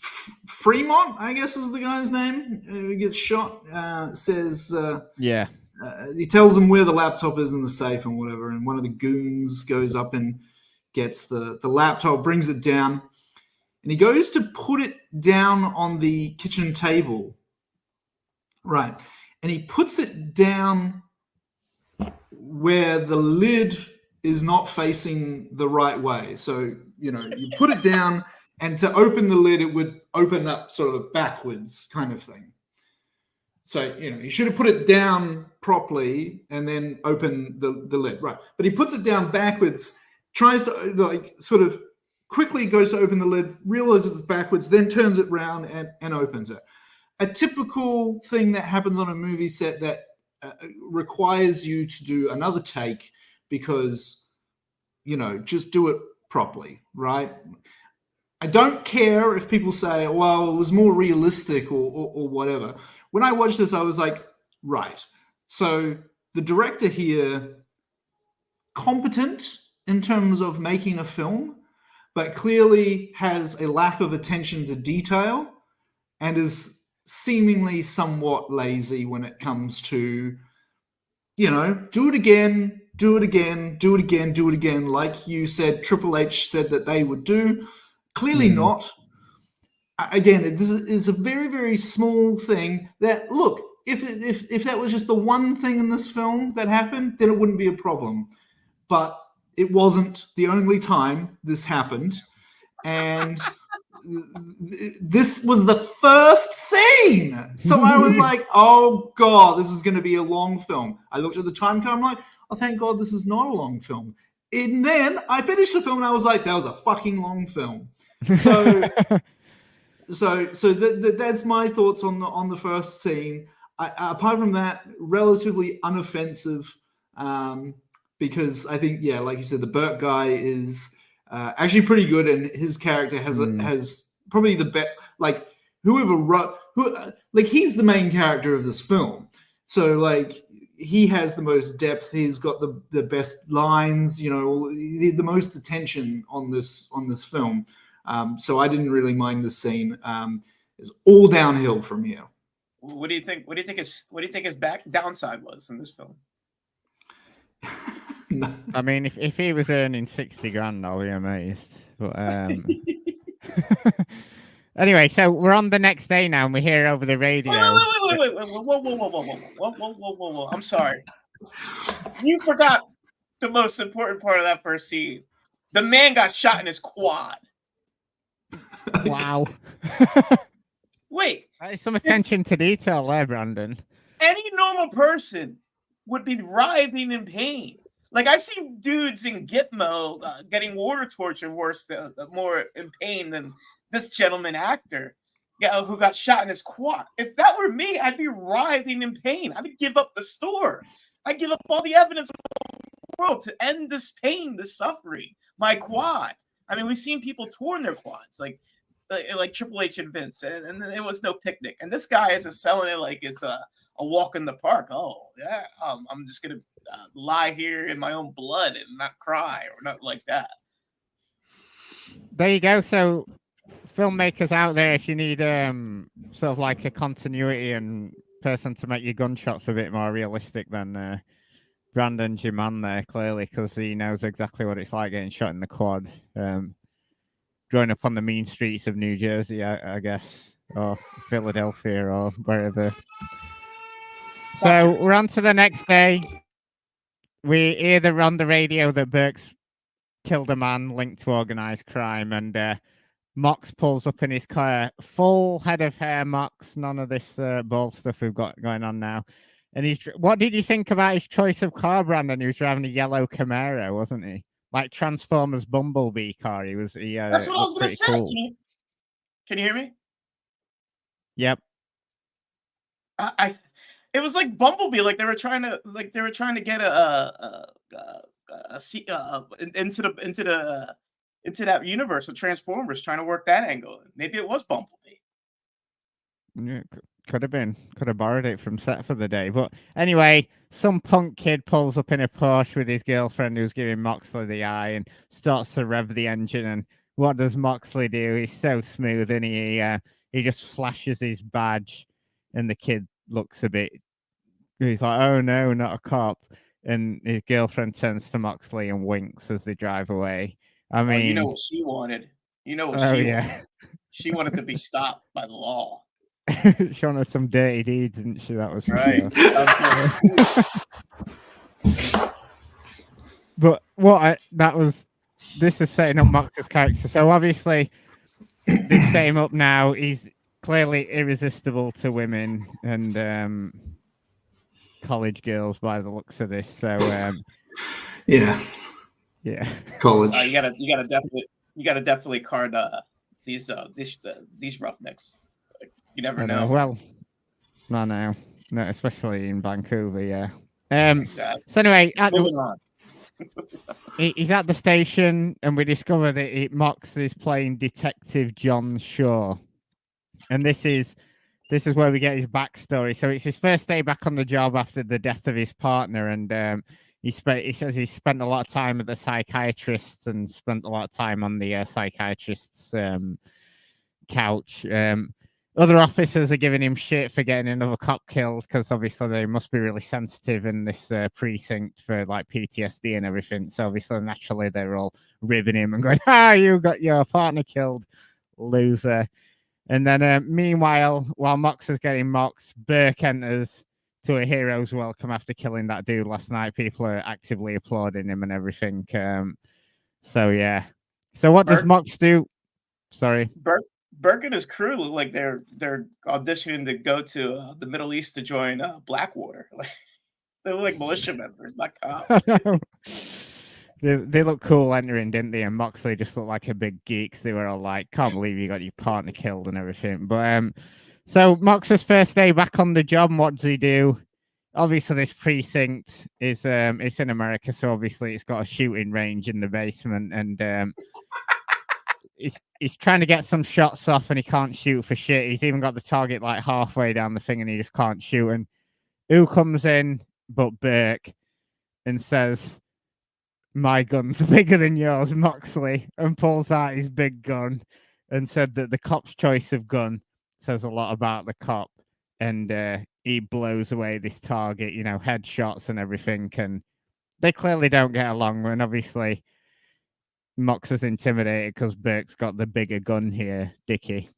Fremont, I guess is the guy's name, who gets shot, says he tells him where the laptop is in the safe and whatever, and one of the goons goes up and gets the laptop, brings it down, and he goes to put it down on the kitchen table, right, and he puts it down where the lid is not facing the right way. So, you know, you put it down, and to open the lid, it would open up sort of backwards kind of thing. So, you know, you should have put it down properly and then open the lid, right? But he puts it down backwards, tries to, like, sort of quickly goes to open the lid, realizes it's backwards, then turns it around and opens it. A typical thing that happens on a movie set that requires you to do another take because, you know, just do it properly, right? I don't care if people say, well, it was more realistic or whatever. When I watched this, I was like, right. So the director here, competent in terms of making a film, but clearly has a lack of attention to detail and is seemingly somewhat lazy when it comes to, you know, do it again, do it again, do it again, do it again. Like you said, Triple H said that they would do. Clearly not. Again, this is a very, very small thing that, look, if that was just the one thing in this film that happened, then it wouldn't be a problem. But it wasn't the only time this happened. And this was the first scene. So I was like, oh, God, this is going to be a long film. I looked at the time code. I'm like, oh, thank God this is not a long film. And then I finished the film and I was like, that was a fucking long film. So that's my thoughts on the first scene. Apart from that, relatively unoffensive, because I think, yeah, like you said, the Burke guy is actually pretty good, and his character has probably the best. Like whoever wrote, like he's the main character of this film, so like he has the most depth. He's got the best lines, you know, the most attention on this film. So I didn't really mind the scene. It's all downhill from here. What do you think? What do you think his downside was in this film? No. I mean, if he was earning 60 grand, I'll be amazed. But anyway, so we're on the next day now, and we hear over the radio. Wait! Whoa! I'm sorry. You forgot the most important part of that first scene. The man got shot in his quad. Wow. Wait. Some attention to detail there, Brandon. Any normal person would be writhing in pain. Like I've seen dudes in Gitmo getting water torture more in pain than this gentleman actor who got shot in his quad. If that were me, I'd be writhing in pain. I'd give up the store. I'd give up all the evidence in the world to end this pain, this suffering. My quad. I mean, we've seen people torn their quads, like Triple H and Vince, and it was no picnic. And this guy is just selling it like it's a walk in the park. Oh yeah, I'm just gonna lie here in my own blood and not cry or not like that. There you go. So filmmakers out there, if you need sort of like a continuity and person to make your gunshots a bit more realistic than Brandon's your man there, clearly, because he knows exactly what it's like getting shot in the quad. Growing up on the mean streets of New Jersey, I guess, or Philadelphia, or wherever. So we're on to the next day. We hear on the radio that Burke's killed a man linked to organized crime, and Mox pulls up in his car, full head of hair, Mox, none of this bald stuff we've got going on now. And what did you think about his choice of car, Brandon? He was driving a yellow Camaro, wasn't he? Like Transformers Bumblebee car. That's what I was going to say. Cool. Can you hear me? Yep. It was like Bumblebee, like they were trying to get into that universe with Transformers, trying to work that angle. Maybe it was Bumblebee. Yeah, could have been. Could have borrowed it from set for the day. But anyway, some punk kid pulls up in a Porsche with his girlfriend who's giving Moxley the eye and starts to rev the engine. And what does Moxley do? He's so smooth, and he just flashes his badge, and the kid looks a bit. He's like, "Oh no, not a cop!" And his girlfriend turns to Moxley and winks as they drive away. I mean, you know what she wanted. You know what she wanted. She wanted to be stopped by the law. She wanted some dirty deeds, didn't she? That was right. But this is setting up Mox's character. So obviously, they set him up now. He's clearly irresistible to women and college girls by the looks of this. So yeah, college. You gotta definitely card these roughnecks. You never know. Well, no, especially in Vancouver. Yeah. Exactly. So anyway, he's at the station, and we discover that Mox is playing Detective John Shaw, and this is where we get his backstory. So it's his first day back on the job after the death of his partner, and he says he spent a lot of time at the psychiatrist and spent a lot of time on the psychiatrist's couch. Other officers are giving him shit for getting another cop killed because obviously they must be really sensitive in this precinct for like PTSD and everything. So obviously, naturally, they're all ribbing him and going, you got your partner killed, loser. And then meanwhile, while Mox is getting mocked, Burke enters to a hero's welcome after killing that dude last night. People are actively applauding him and everything. So yeah. So what does Mox do? Sorry. Burke and his crew look like they're auditioning to go to the Middle East to join Blackwater. They look like militia members, not cops. They look cool entering, didn't they? And Moxley just looked like a big geek. They were all like, "Can't believe you got your partner killed and everything." But so Mox's first day back on the job, and what does he do? obviously this precinct is it's in America, so obviously it's got a shooting range in the basement, and he's trying to get some shots off, and he can't shoot for shit. He's even got the target like halfway down the thing, and he just can't shoot. And who comes in but Burke and says, "My gun's bigger than yours, Moxley," and pulls out his big gun and said that the cop's choice of gun says a lot about the cop, and he blows away this target, headshots and everything, and they clearly don't get along, and obviously Mox is intimidated because Burke's got the bigger gun here, Dickie.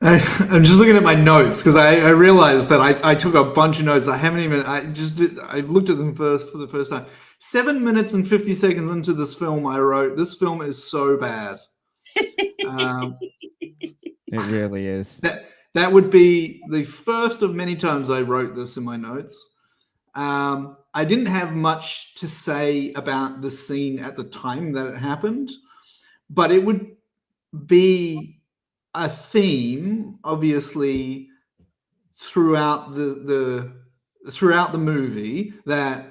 I'm just looking at my notes because I realized that I took a bunch of notes. I looked at them for the first time. 7 minutes and 50 seconds into this film, I wrote, "This film is so bad." It really is. That would be the first of many times I wrote this in my notes. I didn't have much to say about the scene at the time that it happened, but it would be a theme, obviously, throughout the movie that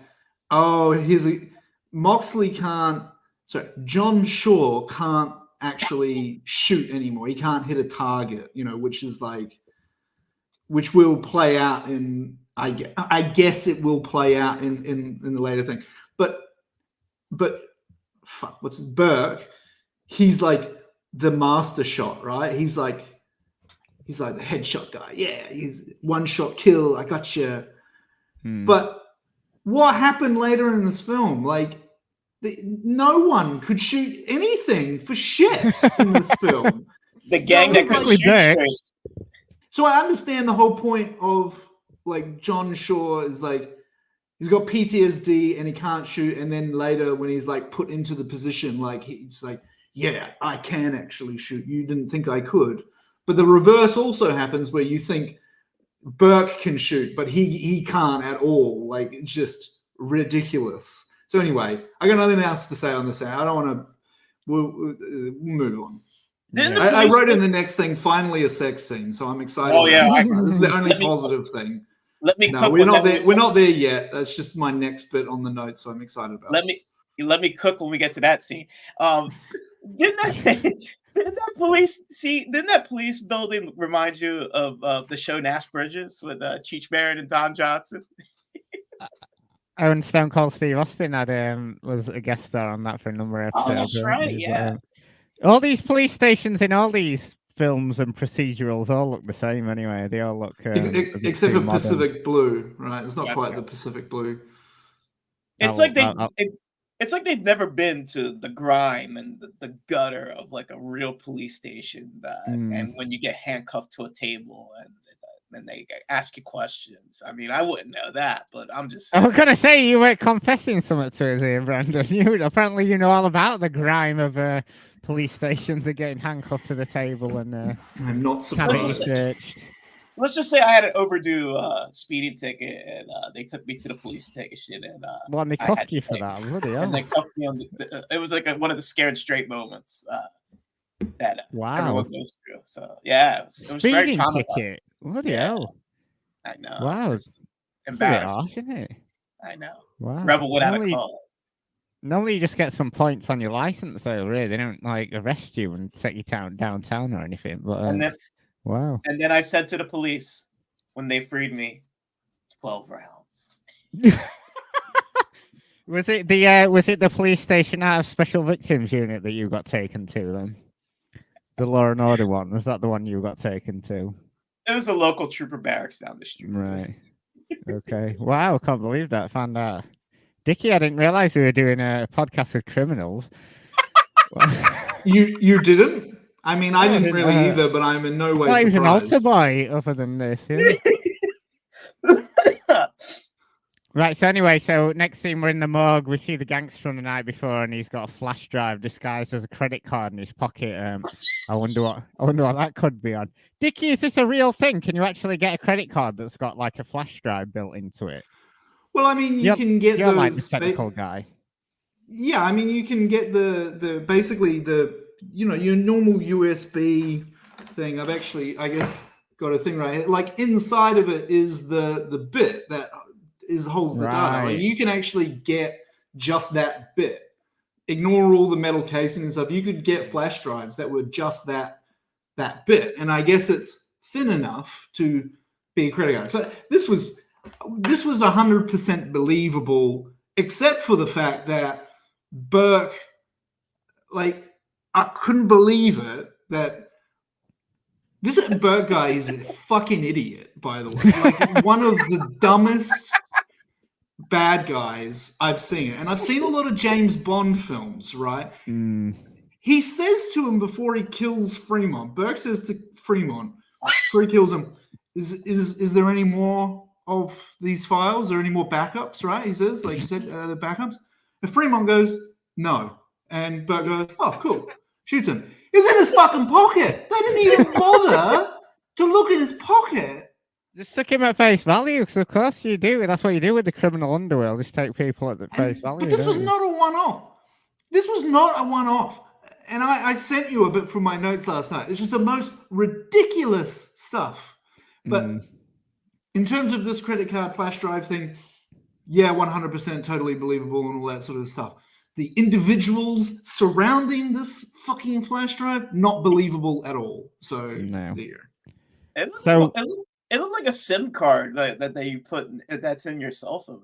John Shaw can't actually shoot anymore. He can't hit a target, which will play out in. I guess it will play out in the later thing, but fuck, what's his Burke? He's like the master shot, right? He's like the headshot guy. Yeah, he's one shot kill. I got you. But what happened later in this film? Like, no one could shoot anything for shit in this film. The gang that could shoot. So I understand the whole point of like John Shaw is like he's got PTSD and he can't shoot, and then later when he's like put into the position, like he's like, yeah, I can actually shoot. You didn't think I could. But the reverse also happens where you think Burke can shoot, but he can't at all. Like, it's just ridiculous. So anyway, I got nothing else to say on this. I don't want to. We'll move on. I wrote in the next thing, finally a sex scene, so I'm excited. Oh yeah, this is the only positive thing. No, we're not there. We're not there yet. That's just my next bit on the notes, so I'm excited about. Let me cook when we get to that scene. Didn't that police building remind you of the show Nash Bridges with Cheech Marin and Don Johnson? And Stone Cold Steve Austin was a guest star on that for a number of episodes. Oh, that's right, yeah. All these police stations in all these films and procedurals all look the same anyway. They all look except for Pacific Blue, right? It's not quite the Pacific Blue. It's like they've never been to the grime and the gutter of like a real police station. And when you get handcuffed to a table and they ask you questions. I mean, I wouldn't know that, but I'm just. I'm gonna say you were confessing something to us here, Brandon. Apparently you know all about the grime of police stations are getting handcuffed to the table and I'm not surprised. Let's just say I had an overdue speeding ticket, and they took me to the police station, and they cuffed you for that. Bloody hell. And they cuffed me on it was like one of the scared straight moments that everyone goes through. So yeah, it was speeding ticket. Bloody hell. I know. Wow, it's embarrassing, harsh, isn't it? I know. Wow. Rebel without a cause. Normally, you just get some points on your license, so really, they don't like arrest you and take you downtown or anything. But wow. And then I said to the police when they freed me, 12 rounds. Was it the police station out of Special Victims Unit that you got taken to then? The Law and Order one, was that the one you got taken to? It was a local trooper barracks down the street. Right. Okay. Wow, I can't believe that. Found out. Dickie, I didn't realize we were doing a podcast with criminals. You didn't? I mean, I didn't really either, but I'm in no way surprised. He was an altar boy other than this. Yeah. Right, so anyway, next scene, we're in the morgue. We see the gangster from the night before, and he's got a flash drive disguised as a credit card in his pocket. I wonder what that could be on. Dickie, is this a real thing? Can you actually get a credit card that's got like a flash drive built into it? Well, I mean, you can get you're like the technical guy. Yeah, I mean, you can get the basically the your normal USB thing. I've actually, I guess, got a thing right here. Like inside of it is the bit that holds the data. Like you can actually get just that bit. Ignore all the metal casing and stuff. You could get flash drives that were just that bit, and I guess it's thin enough to be a credit card. So this was 100% believable, except for the fact that Burke, like, I couldn't believe it that this Burke guy is a fucking idiot, by the way. Like, one of the dumbest bad guys I've seen. And I've seen a lot of James Bond films, right? He says to him before he kills Fremont, Burke says to Fremont, before he kills him, is there any more of these files? Are there any more backups, right? He says, like you said, the backups. And Fremont goes, no. And Burke goes, oh, cool. Shoots him. It's in his fucking pocket. They didn't even bother to look in his pocket. Just took him at face value, because of course you do. That's what you do with the criminal underworld. Just take people at the face value. But this was not a one-off. This was not a one-off. And I sent you a bit from my notes last night. It's just the most ridiculous stuff. But in terms of this credit card flash drive thing, yeah, 100% totally believable and all that sort of stuff. The individuals surrounding this fucking flash drive, not believable at all. So, no. It looked like a SIM card that they put that's in your cell phone.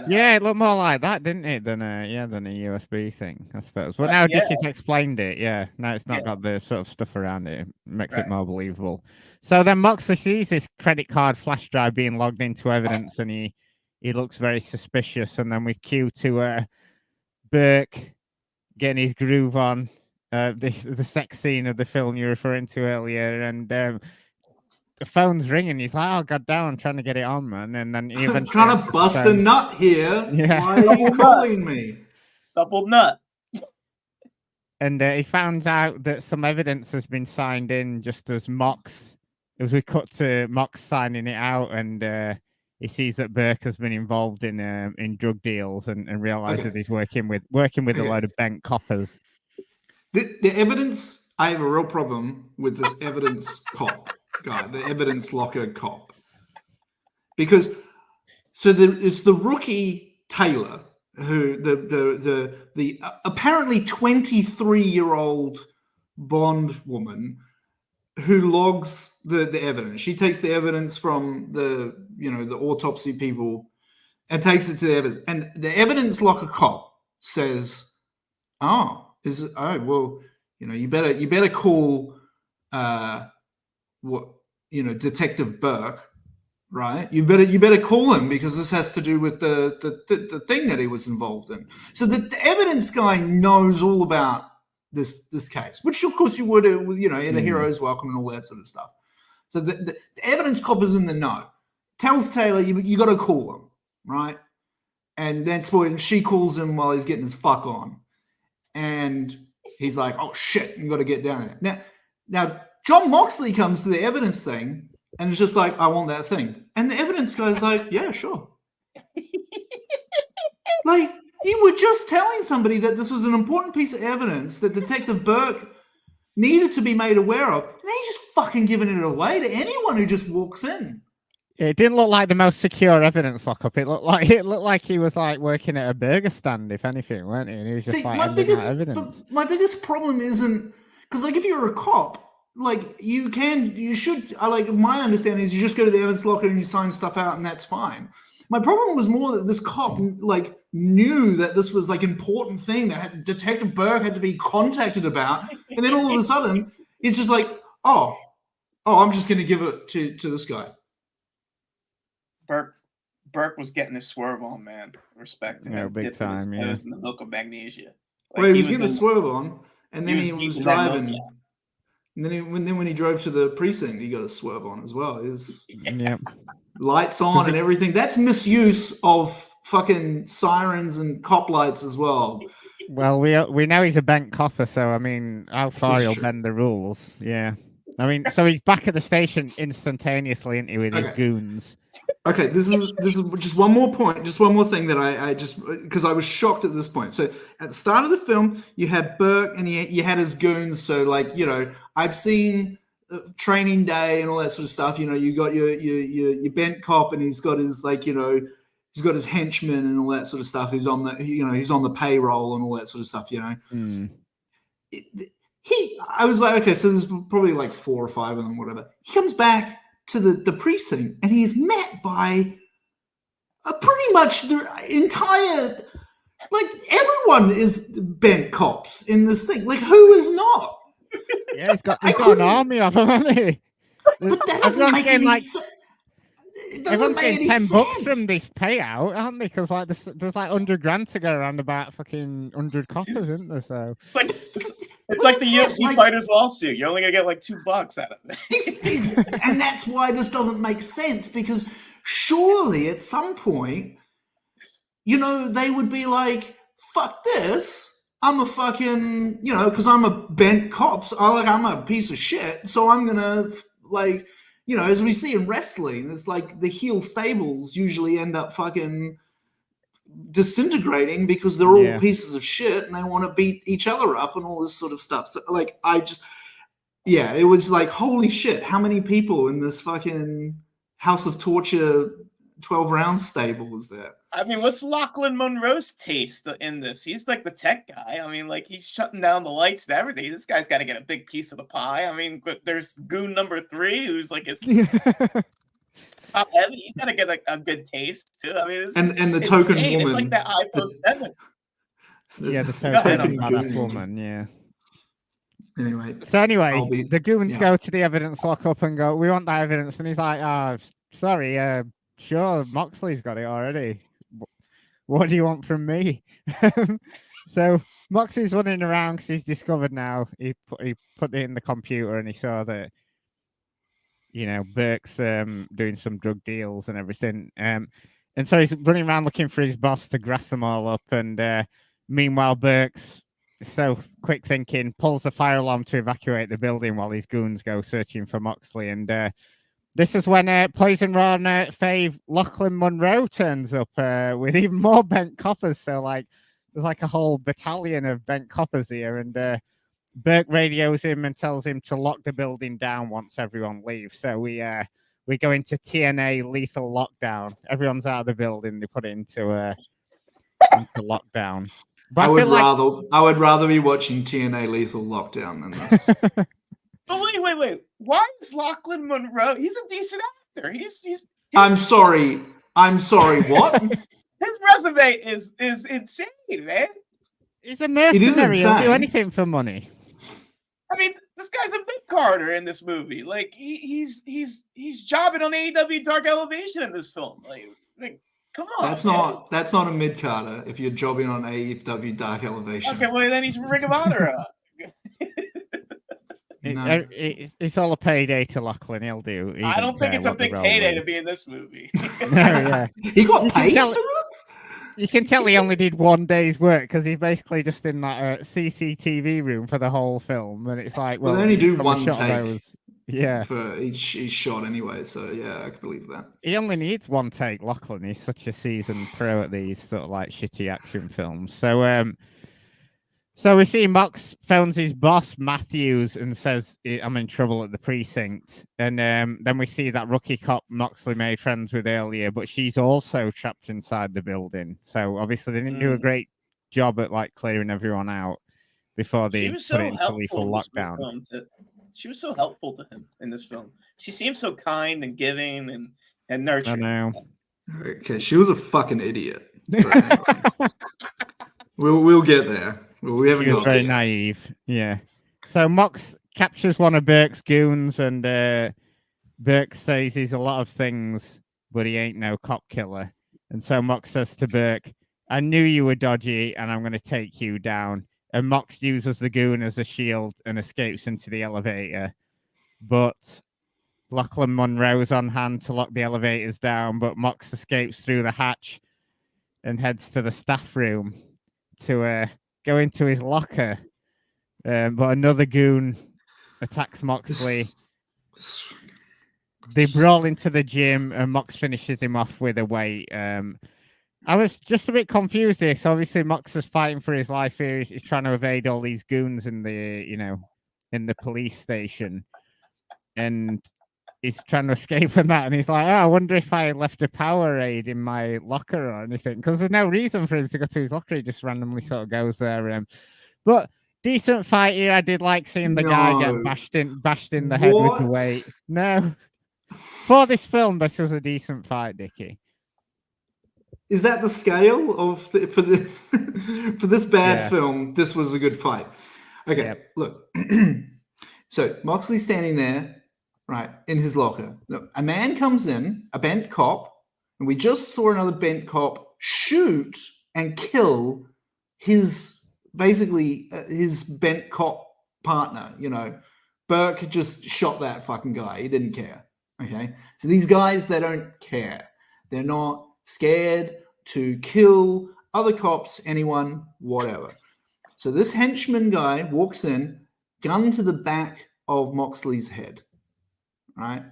Yeah, it looked more like that, didn't it, than a USB thing, I suppose. But now Dickie's explained it. Yeah, now it's not got the sort of stuff around it. It makes it more believable. So then Moxley sees this credit card flash drive being logged into evidence, and he looks very suspicious. And then we cue to Burke getting his groove on, the sex scene of the film you're referring to earlier, and the phone's ringing. He's like, "Oh, god damn, I'm trying to get it on, man." And then he eventually trying to bust a nut here. Yeah. Why are you calling me? Double nut. And he found out that some evidence has been signed in just as Mox. It was we cut to Mox signing it out, and he sees that Burke has been involved in drug deals, and realizes that he's working with a load of bent coppers. The evidence, I have a real problem with this evidence cop guy, the evidence locker cop, because it's the rookie Taylor, who the apparently 23-year-old Bond woman who logs the evidence. She takes the evidence from the autopsy people and takes it to the evidence. And the evidence locker cop says, you better call Detective Burke, right? You better call him, because this has to do with the thing that he was involved in. So the evidence guy knows all about this case, which of course you would, in a hero's welcome and all that sort of stuff. So the evidence cop is in the know. Tells Taylor, you got to call him, right? And that's when she calls him while he's getting his fuck on. And he's like, oh shit, you got to get down there. Now John Moxley comes to the evidence thing and is just like, I want that thing. And the evidence guy's like, yeah, sure. Like, you were just telling somebody that this was an important piece of evidence that Detective Burke needed to be made aware of. And then you just fucking giving it away to anyone who just walks in. It didn't look like the most secure evidence lockup. It looked like he was like working at a burger stand, if anything, weren't he? And he was just like handing out evidence. But my biggest problem isn't, because like if you're a cop, like you should, like my understanding is you just go to the evidence locker and you sign stuff out and that's fine. My problem was more that this cop like knew that this was like important thing that Detective Burke had to be contacted about, and then all of a sudden it's just like, oh, I'm just going to give it to this guy. Burke was getting his swerve on, man. Respect him. Yeah, big time. Yeah, in the milk of magnesia. Like, well, he was getting a swerve on, and then he was driving. And then when he drove to the precinct, he got a swerve on as well. His lights on and everything. That's misuse of fucking sirens and cop lights as well. Well, we know he's a bent copper, so I mean, how far he'll bend the rules? Yeah, I mean, so he's back at the station instantaneously, isn't he, with his goons? Okay, this is just one more point, just one more thing that I just, because I was shocked at this point. So at the start of the film, you had Burke and you had his goons. So like, I've seen training day and all that sort of stuff. You know, you got your bent cop, and he's got his he's got his henchmen and all that sort of stuff. He's on the payroll and all that sort of stuff. You know, I was like, okay, so there's probably like 4 or 5 of them, whatever. He comes back to the precinct, and he's met by pretty much the entire. Like, everyone is bent cops in this thing. Like, who is not? Yeah, he's got an army of them, hasn't he? But that doesn't make any sense. It doesn't make any sense. $10 from this payout, aren't they? Because like there's like $100,000 to go around about fucking 100 coppers, isn't there? So it's like the UFC fighters lawsuit. You're only gonna get like $2 out of it. And that's why this doesn't make sense, because surely at some point, you know, they would be like, fuck this. I'm a fucking, you know, because I'm a bent cop. So I'm a piece of shit. So I'm going to, like, you know, as we see in wrestling, it's like the heel stables usually end up fucking disintegrating because they're all pieces of shit and they want to beat each other up and all this sort of stuff. So, like, it was like, holy shit, how many people in this fucking House of Torture 12-round stable was there? I mean, what's Lachlan Monroe's taste in this? He's like the tech guy. I mean, like, he's shutting down the lights and everything. This guy's got to get a big piece of the pie. I mean, there's goon number 3, who's like his top heavy. He's got to get a good taste too. I mean, and the token woman. It's like that iPhone 7. Yeah, the token badass woman. Yeah. Anyway, the goons go to the evidence lockup and go, "We want that evidence," and he's like, "Oh, sorry, sure, Moxley's got it already. What do you want from me?" So Moxley's running around because he's discovered now. He put it in the computer and he saw that, you know, Burke's doing some drug deals and everything. And so he's running around looking for his boss to grass them all up. And meanwhile, Burke's so quick thinking, pulls the fire alarm to evacuate the building while his goons go searching for Moxley. And this is when Poison Ron fave Lachlan Monroe turns up with even more bent coppers. So, like, there's like a whole battalion of bent coppers here. And Burke radios him and tells him to lock the building down once everyone leaves. So we go into TNA lethal lockdown. Everyone's out of the building. They put it into lockdown. But I would rather be watching TNA lethal lockdown than this. But wait. Why is Lachlan Monroe? He's a decent actor. He's I'm sorry. What? His resume is insane, man. He's a mercenary. He'll do anything for money. I mean, this guy's a mid-carder in this movie. Like, he's jobbing on AEW Dark Elevation in this film. Like come on. That's not a mid-carder if you're jobbing on AEW Dark Elevation. Okay, well then he's Ring of Honor. It's all a payday to Lachlan. He'll do. I don't think it's a big payday to be in this movie. He got paid for this? You can tell he only did 1 day's work because he's basically just in that CCTV room for the whole film. And it's like, well, they only do one take for each shot anyway. So, yeah, I can believe that. He only needs 1 take, Lachlan. He's such a seasoned pro at these sort of like shitty action films. So we see Mox phones his boss, Matthews, and says, "I'm in trouble at the precinct." And then we see that rookie cop Moxley made friends with earlier, but she's also trapped inside the building. So obviously they didn't do a great job at like clearing everyone out before they put it into lethal lockdown. She was so helpful to him in this film. She seemed so kind and giving and nurturing. I know. Okay, she was a fucking idiot. We'll get there. Well, we haven't got very naive. Yeah. So Mox captures one of Burke's goons, and Burke says he's a lot of things, but he ain't no cop killer. And so Mox says to Burke, "I knew you were dodgy, and I'm going to take you down." And Mox uses the goon as a shield and escapes into the elevator. But Lachlan Monroe's on hand to lock the elevators down, but Mox escapes through the hatch and heads to the staff room to go into his locker. But another goon attacks Moxley. They brawl into the gym, and Mox finishes him off with a weight. I was just a bit confused here. So obviously Mox is fighting for his life here. He's trying to evade all these goons in the police station. and he's trying to escape from that, and he's like, "Oh, I wonder if I left a Powerade in my locker or anything," because there's no reason for him to go to his locker. He just randomly sort of goes there. But decent fight here. I did like seeing the guy get bashed in the head with the weight. No, for this film, this was a decent fight, Dickie. Is that the scale of for this bad film? This was a good fight. Okay, look. So Moxley's standing there, right, in his locker. Look, a man comes in, a bent cop, and we just saw another bent cop shoot and kill his bent cop partner. You know, Burke just shot that fucking guy. He didn't care. Okay, so these guys, they don't care. They're not scared to kill other cops, anyone, whatever. So this henchman guy walks in, gun to the back of Moxley's head, right?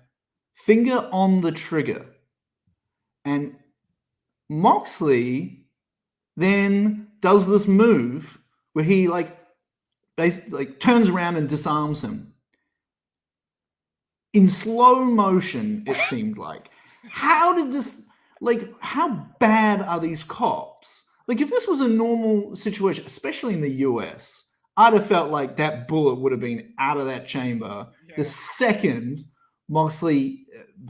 Finger on the trigger. And Moxley then does this move where he basically turns around and disarms him. In slow motion, it seemed like. How did this... how bad are these cops? If this was a normal situation, especially in the US, I'd have felt like that bullet would have been out of that chamber the second Moxley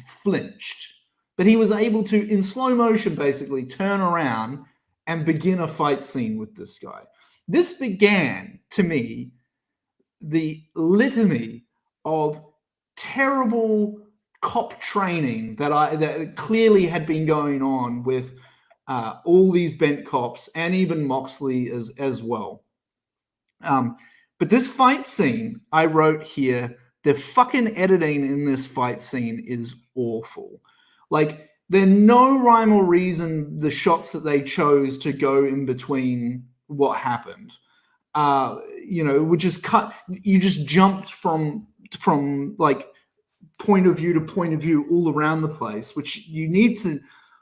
flinched. But he was able to, in slow motion, basically turn around and begin a fight scene with this guy. This began, to me, the litany of terrible cop training that clearly had been going on with all these bent cops and even Moxley as well. But this fight scene, I wrote here, the fucking editing in this fight scene is awful. There's no rhyme or reason the shots that they chose to go in between what happened. Would just cut. You just jumped from point of view to point of view all around the place, which you need to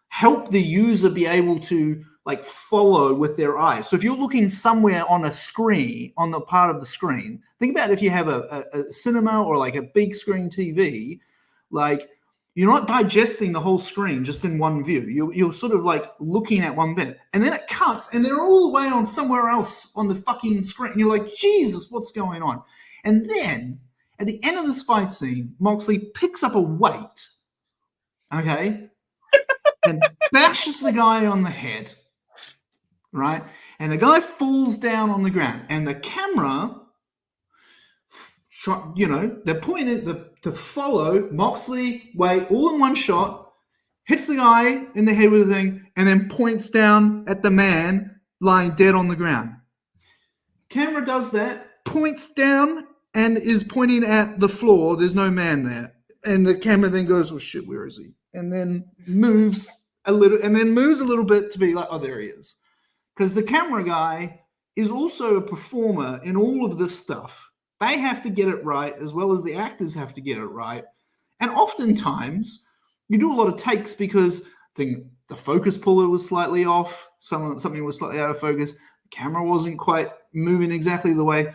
help the user be able to follow with their eyes. So if you're looking somewhere on a screen, on the part of the screen, think about if you have a cinema or a big screen TV, you're not digesting the whole screen just in one view. You're sort of looking at one bit, and then it cuts and they're all the way on somewhere else on the fucking screen. And you're like, Jesus, what's going on? And then at the end of this fight scene, Moxley picks up a weight, okay, and bashes the guy on the head, right? And the guy falls down on the ground, and the camera, they're pointing to follow Moxley, weight, all in one shot, hits the guy in the head with the thing, and then points down at the man lying dead on the ground. Camera does that, points down, and is pointing at the floor. There's no man there. And the camera then goes, oh shit, where is he? And then moves a little bit to be like, oh, there he is. Because the camera guy is also a performer in all of this stuff. They have to get it right as well as the actors have to get it right. And oftentimes you do a lot of takes because the focus puller was slightly off. Something was slightly out of focus. The camera wasn't quite moving exactly the way.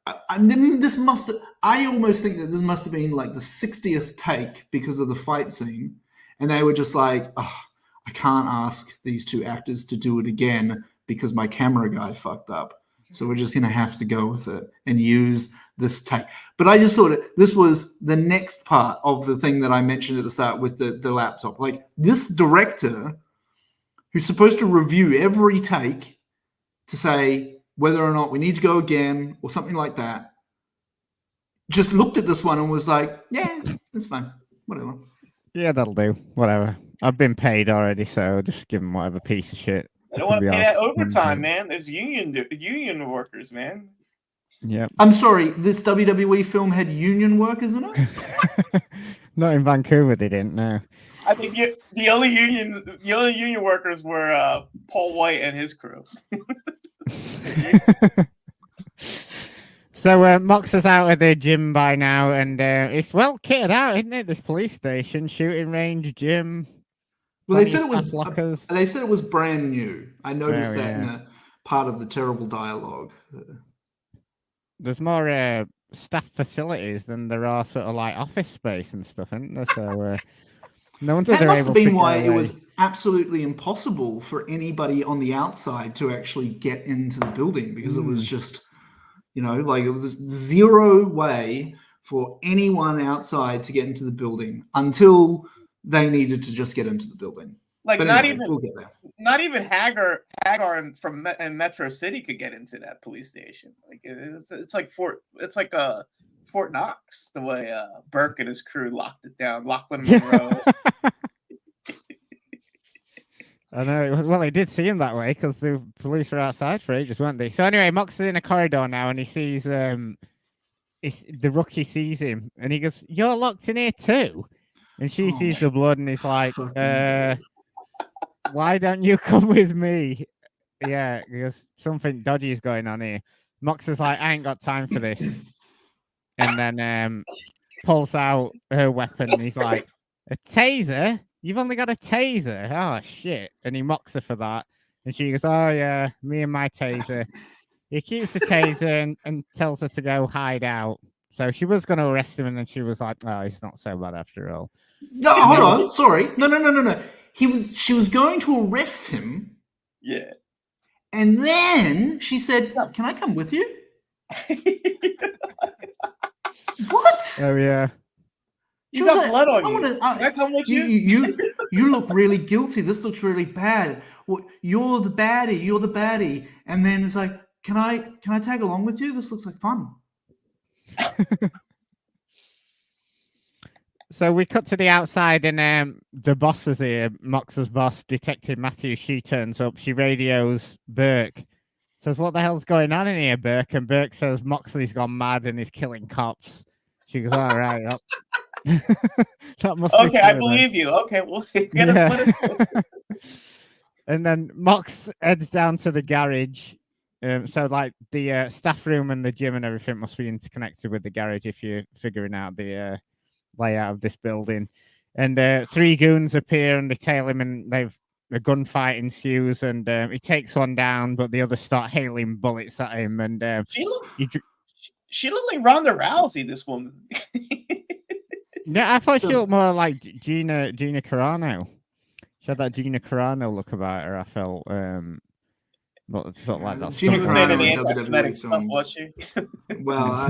I almost think that this must have been the 60th take because of the fight scene. And they were just like, oh, I can't ask these two actors to do it again because my camera guy fucked up. So we're just going to have to go with it and use this take. But I just thought this was the next part of the thing that I mentioned at the start with the laptop. This director who's supposed to review every take to say whether or not we need to go again or something like that, just looked at this one and was like, yeah, it's fine. Whatever. Yeah, that'll do. Whatever. I've been paid already, so just give them whatever piece of shit. I don't want to pay that overtime, man. There's union workers, man. Yeah. I'm sorry, this WWE film had union workers in it? Not in Vancouver, they didn't, no. I think the only union workers were Paul White and his crew. So Mox is out of the gym by now, and it's well kitted out, isn't it? This police station, shooting range, gym. Well, they said it was brand new. I noticed that in a part of the terrible dialogue. There's more staff facilities than there are sort of like office space and stuff, isn't there? So no wonder That they're must able have been to why get it away. was absolutely impossible for anybody on the outside to actually get into the building, because it was just, like, it was zero way for anyone outside to get into the building until they needed to just get into the building. Like, But not anyway, even we'll get there. not even Hagar from Metro City could get into that police station. Like, it's like Fort Knox, the way Burke and his crew locked it down. Lachlan Monroe. I know. Well, it did seem that way because the police were outside for ages, weren't they? So anyway, Mox is in a corridor now, and he sees the rookie sees him, and he goes, "You're locked in here too." And she sees the blood, and he's like, "Why don't you come with me?" Yeah, because something dodgy is going on here. Mox is like, "I ain't got time for this," and then pulls out her weapon, and he's like, "A taser? You've only got a taser? Oh, shit." And he mocks her for that. And she goes, "Oh, yeah, me and my taser." He keeps the taser and tells her to go hide out. So she was going to arrest him, and then she was like, "Oh, he's not so bad after all." No, hold on. Sorry. No. She was going to arrest him. Yeah. And then she said, "Can I come with you?" What? Oh, yeah. You got blood on you. Can I come with you? You look really guilty. This looks really bad. Well, you're the baddie. You're the baddie. And then it's like, can I tag along with you? This looks like fun. So we cut to the outside, and the boss is here. Mox's boss, Detective Matthews. She turns up. She radios Burke. Says, "What the hell's going on in here, Burke?" And Burke says, "Moxley's gone mad and is killing cops." She goes, "All right." That must be okay, I true, believe you. Okay, well, let us And then Mox heads down to the garage. So like the staff room and the gym and everything must be interconnected with the garage if you're figuring out the layout of this building. And 3 goons appear and they tail him, and a gunfight ensues, and he takes one down, but the others start hailing bullets at him. And she looked like Ronda Rousey, this woman. Yeah, I thought she looked more like Gina Carano. She had that Gina Carano look about her. I felt, but sort of like that. Gina Carano in WWE stuff, was she? Well,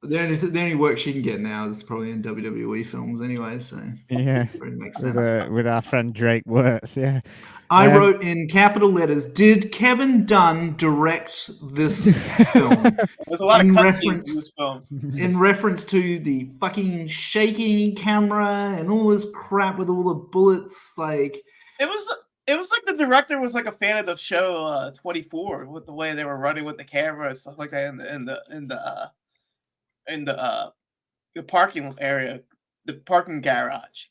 the only work she can get now is probably in WWE films, anyway. So yeah, it makes sense. With our friend Drake Wirtz, yeah. I wrote in capital letters, "Did Kevin Dunn direct this film?" There's a lot of cutscenes in this film. In reference to the fucking shaking camera and all this crap with all the bullets, like it was like the director was like a fan of the show 24 with the way they were running with the camera and stuff like that in the parking area, the parking garage.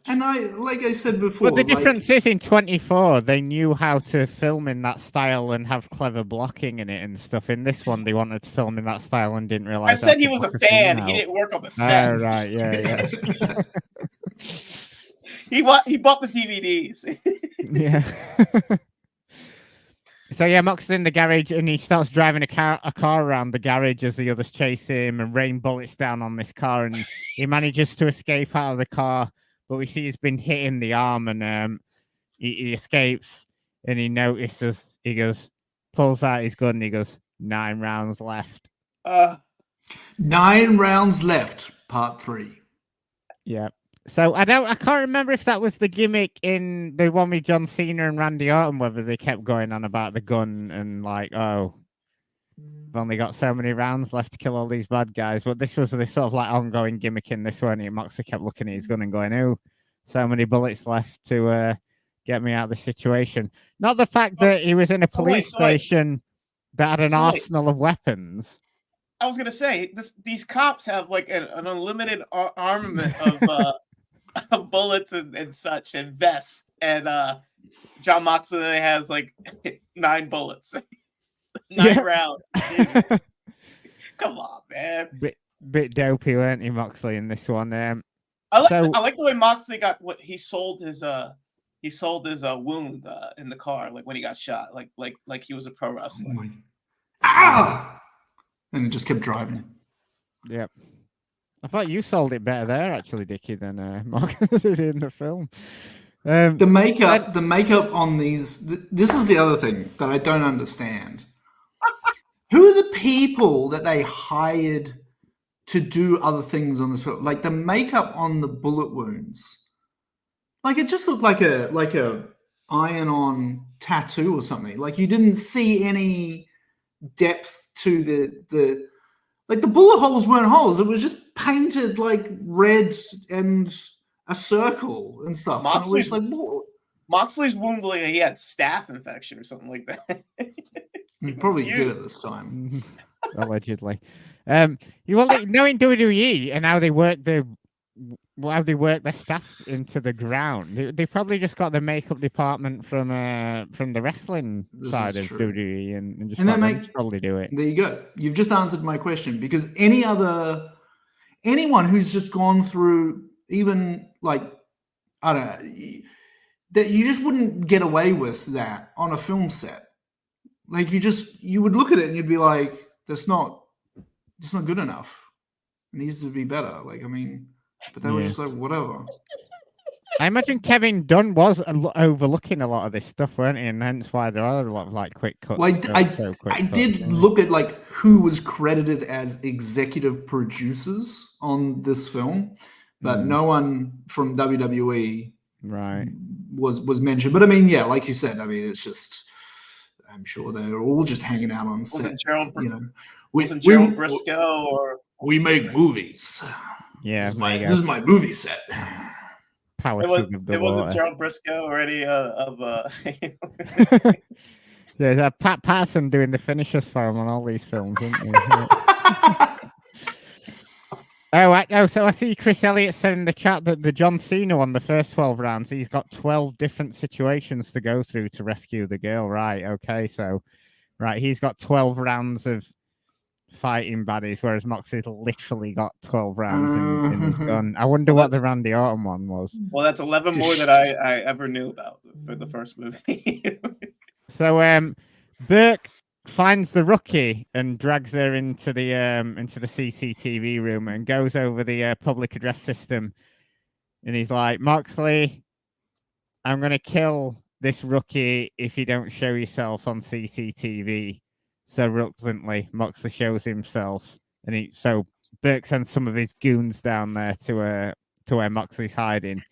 And like I said before, but the difference is in 24, they knew how to film in that style and have clever blocking in it and stuff. In this one, they wanted to film in that style and didn't realize. I said he was a fan. He didn't work on the set. Oh, right, yeah. He bought the DVDs. Yeah. So yeah, Mox is in the garage and he starts driving a car around the garage as the others chase him and rain bullets down on this car, and he manages to escape out of the car. But we see he's been hit in the arm, and he escapes, and he notices, pulls out his gun, and he goes, 9 rounds left. 9 rounds left, part 3. Yeah. So I can't remember if that was the gimmick in the one with John Cena and Randy Orton, whether they kept going on about the gun and like, oh, we've only got so many rounds left to kill all these bad guys. But this was this sort of like ongoing gimmick in this one. Moxley kept looking at his gun and going, oh, so many bullets left to get me out of this situation. Not the fact that he was in a police station that had an arsenal of weapons. I was gonna say these cops have like an unlimited armament of bullets and such and vests, and John Moxley has like 9 bullets, 9 rounds. Come on, man. Bit dopey, weren't he, Moxley, in this one? I like the way Moxley got what he sold his wound in the car, like when he got shot, like he was a pro wrestler. and it just kept driving. Yep. I thought you sold it better there, actually, Dickie, than Mark did in the film. The makeup on these. This is the other thing that I don't understand. Who are the people that they hired to do other things on this film? Like the makeup on the bullet wounds, like it just looked like a iron-on tattoo or something. Like you didn't see any depth to the like the bullet holes weren't holes. It was just painted like red and a circle and stuff. And it was like, Moxley's wound like he had staph infection or something like that. He probably did it this time. Allegedly. Knowing WWE and how they work their staff into the ground, they probably just got the makeup department from the wrestling side of WWE and just probably do it. There you go. You've just answered my question, because anyone who's just gone through, even like, I don't know, that you just wouldn't get away with that on a film set. Like you would look at it and you'd be like, that's not good enough. It needs to be better. Like, I mean, but they were just like, whatever. I imagine Kevin Dunn was overlooking a lot of this stuff, weren't he? And hence why there are a lot of like quick cuts. Well, I did look at like who was credited as executive producers on this film, but no one from WWE was mentioned. But I mean, yeah, like you said, I mean, it's just, I'm sure they're all just hanging out on set. Wasn't Gerald Briscoe or we make movies. Yeah, this is my movie set. It wasn't Gerald Briscoe or any Yeah, Pat Patterson doing the finishers for him on all these films, isn't he? So I see Chris Elliott said in the chat that the John Cena won the first 12 rounds. He's got 12 different situations to go through to rescue the girl. Right. Okay. So, he's got 12 rounds of fighting baddies, whereas Moxley's literally got 12 rounds in his gun. I wonder what the Randy Orton one was. Well, that's 11 more than I ever knew about for the first movie. So, Burke finds the rookie and drags her into the CCTV room and goes over the public address system, and he's like, Moxley, I'm gonna kill this rookie if you don't show yourself on CCTV. So reluctantly, Moxley shows himself, and so Burke sends some of his goons down there to where Moxley's hiding,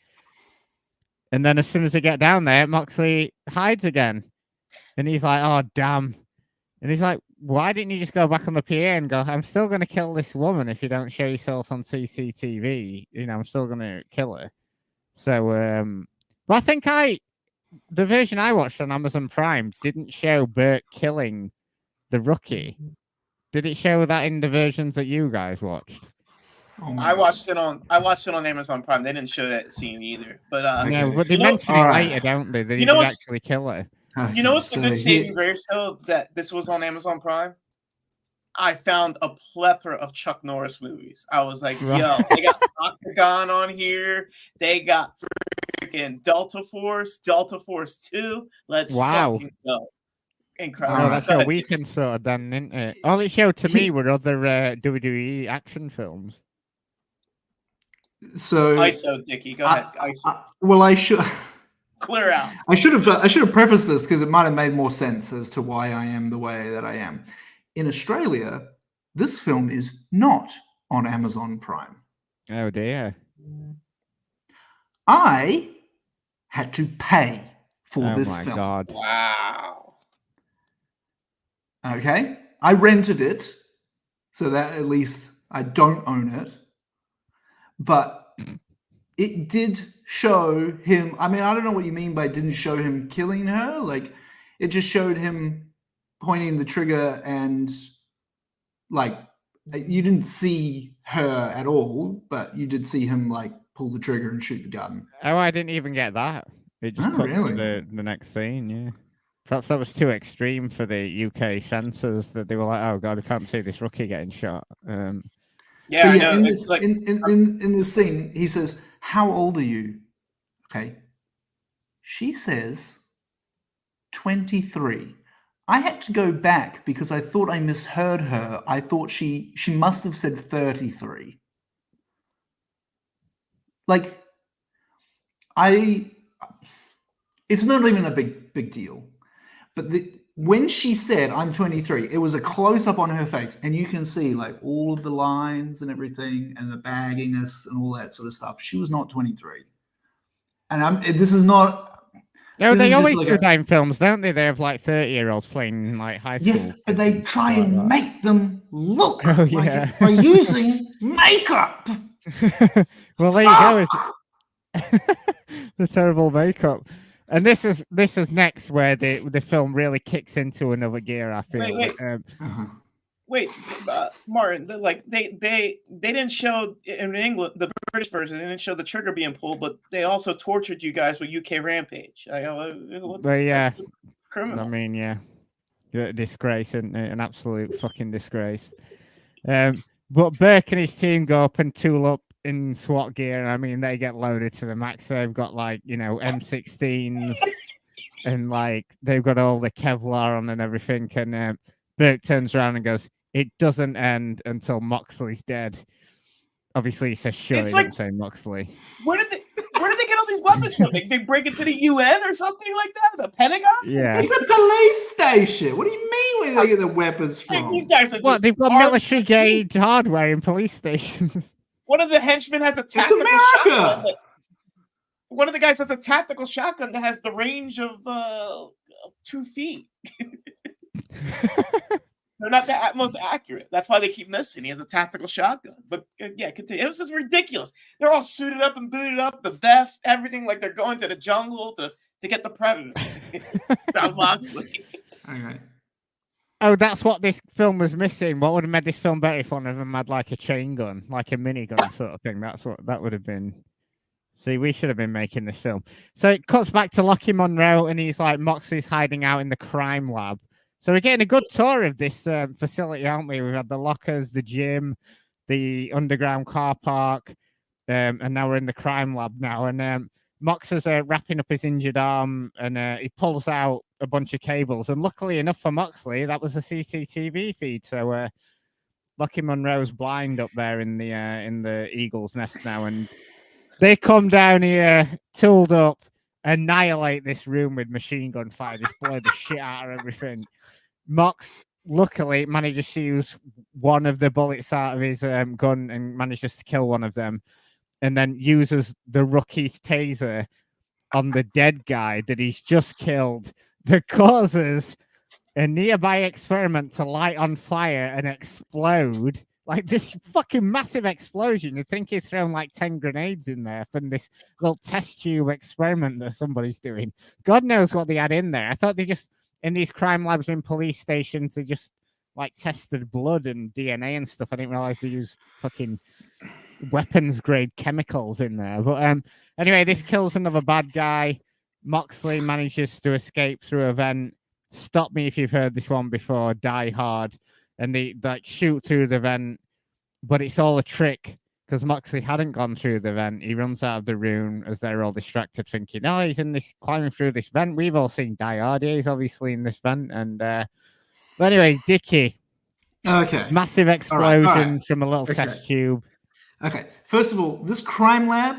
and then as soon as they get down there, Moxley hides again, and he's like, oh damn. And he's like, why didn't you just go back on the PA and go, I'm still going to kill this woman if you don't show yourself on CCTV. I'm still going to kill her. So, but I think the version I watched on Amazon Prime didn't show Burke killing the rookie. Did it show that in the versions that you guys watched? I watched it on Amazon Prime. They didn't show that scene either. But but they mention it later, don't they? That he did actually kill her. You know what's the good saving grace, though, that this was on Amazon Prime? I found a plethora of Chuck Norris movies. I was like, yo, they got Octagon on here. They got freaking Delta Force 2. Let's fucking go. Incredible. Oh, that's a weekend sort of then, isn't it? All it showed to me were other WWE action films. So, ISO, Dickie, go ahead. ISO. Well, I should... Clear out. I should have prefaced this because it might have made more sense as to why I am the way that I am. In Australia, this film is not on Amazon Prime. Oh dear. I had to pay for this film. Oh my God. Wow. Okay. I rented it so that at least I don't own it. But it did show him. I mean, I don't know what you mean by didn't show him killing her. Like, it just showed him pointing the trigger and, like, you didn't see her at all, but you did see him, like, pull the trigger and shoot the gun. Oh, I didn't even get that. It just cut to the next scene, yeah. Perhaps that was too extreme for the UK censors, that they were like, oh, God, I can't see this rookie getting shot. Yeah, I know. In this scene, he says, how old are you? Okay. She says 23. I had to go back because I thought I misheard her. I thought she must have said 33. Like, it's not even a big deal. But when she said I'm 23, it was a close up on her face, and you can see like all of the lines and everything, and the bagginess and all that sort of stuff. She was not 23, and this is not. No, this they is just always like do that in films, don't they? They have like 30-year-olds playing like high school. Yes, but they kids try stuff and like make them look Oh, like yeah. it by using makeup. that. Well, there you go. The terrible makeup. And this is next where the film really kicks into another gear. I feel. Wait, Martin. Like they didn't show in England the British version. They didn't show the trigger being pulled, but they also tortured you guys with UK Rampage. But yeah, criminal. I mean, yeah, disgrace, and an absolute fucking disgrace. But Burke and his team go up and tool up in SWAT gear. I mean, they get loaded to the max. They've got like M16s, and like they've got all the Kevlar on and everything. And Burke turns around and goes, "It doesn't end until Moxley's dead." Obviously, he says, "Sure." He didn't say Moxley. Where did they get all these weapons from? They break into the UN or something like that? The Pentagon? Yeah, it's a police station. What do you mean where they get the weapons from? These guys are what? They've got military grade hardware in police stations. One of the henchmen has a tactical shotgun. One of the guys has a tactical shotgun that has the range of 2 feet. They're not the most accurate. That's why they keep missing. He has a tactical shotgun. But yeah, continue. It was just ridiculous. They're all suited up and booted up, the vest, everything, like they're going to the jungle to get the predator. Moxley. Okay. Oh, that's what this film was missing. What would have made this film better if one of them had like a chain gun, like a minigun sort of thing? That's what that would have been. See, we should have been making this film. So it cuts back to Lockie Monroe, and he's like, Moxley's hiding out in the crime lab. So we're getting a good tour of this facility, aren't we? We've had the lockers, the gym, the underground car park, and now we're in the crime lab now. And Mox is wrapping up his injured arm, and he pulls out a bunch of cables. And luckily enough for Moxley, that was a CCTV feed. So Lockie Monroe's blind up there in the Eagle's Nest now, and they come down here, tooled up, annihilate this room with machine gun fire, just blow the shit out of everything. Mox luckily manages to use one of the bullets out of his gun and manages to kill one of them, and then uses the rookie's taser on the dead guy that he's just killed that causes a nearby experiment to light on fire and explode. Like this fucking massive explosion. You'd think he'd thrown like 10 grenades in there from this little test tube experiment that somebody's doing. God knows what they had in there. I thought they just, in these crime labs in police stations, they just like tested blood and DNA and stuff. I didn't realize they used fucking weapons grade chemicals in there. But anyway, this kills another bad guy. Moxley manages to escape through a vent. Stop me if you've heard this one before. Die Hard. And they like shoot through the vent, but it's all a trick because Moxley hadn't gone through the vent. He runs out of the room as they're all distracted, thinking, "Oh, he's in this climbing through this vent." We've all seen Die Hard. He's obviously in this vent. And but anyway, Dickie. Okay. Massive explosion from a little test tube. Okay. First of all, this crime lab,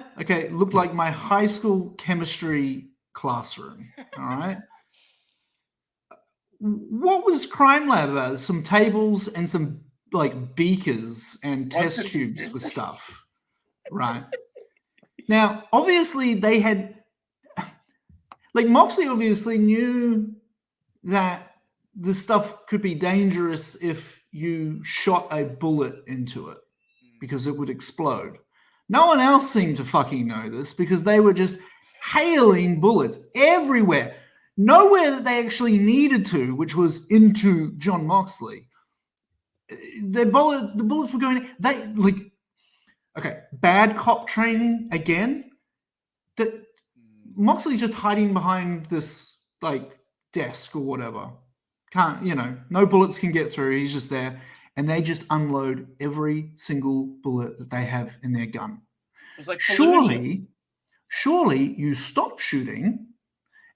looked like my high school chemistry classroom. All right. What was crime lab about? Some tables and some like beakers and test tubes with stuff, right? Now, obviously, they had like Moxley obviously knew that the stuff could be dangerous if you shot a bullet into it because it would explode. No one else seemed to fucking know this because they were just hailing bullets everywhere. Nowhere that they actually needed to, which was into John Moxley. The bullets were going. Bad cop training again. That Moxley's just hiding behind this like desk or whatever. No bullets can get through. He's just there, and they just unload every single bullet that they have in their gun. It was like surely you stop shooting.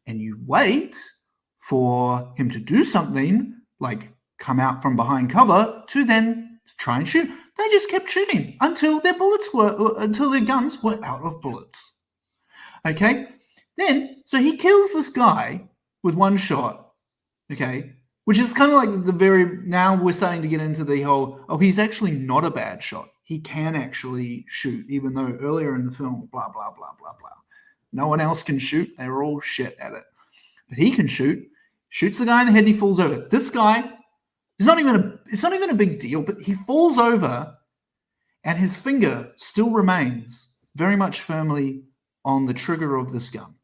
And you wait for him to do something like come out from behind cover to then try and shoot. They just kept shooting until their guns were out of bullets. Okay, then so he kills this guy with one shot. Okay, which is kind of like now we're starting to get into the whole, he's actually not a bad shot. He can actually shoot, even though earlier in the film, blah blah blah blah blah. No one else can shoot. They're all shit at it, but he can shoot. Shoots the guy in the head and he falls over. This guy. It's not even a big deal, but he falls over and his finger still remains very much firmly on the trigger of this gun.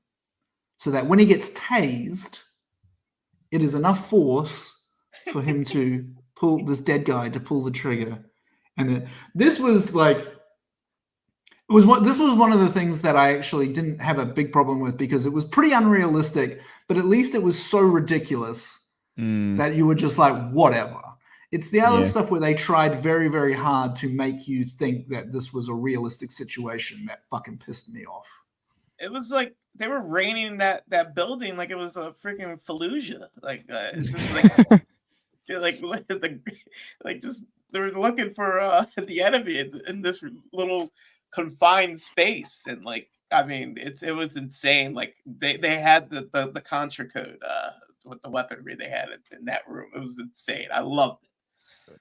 So that when he gets tased, it is enough force for him to pull this dead guy to pull the trigger. And this was one of the things that I actually didn't have a big problem with because it was pretty unrealistic, but at least it was so ridiculous that you were just like, whatever. It's the other stuff where they tried very, very hard to make you think that this was a realistic situation that fucking pissed me off. It was like they were raining that building like it was a freaking Fallujah. Like it's just like just they were looking for the enemy in this little confined space, and like I mean it was insane. Like they had the Contra code with the weaponry they had in that room. It was insane. I loved it.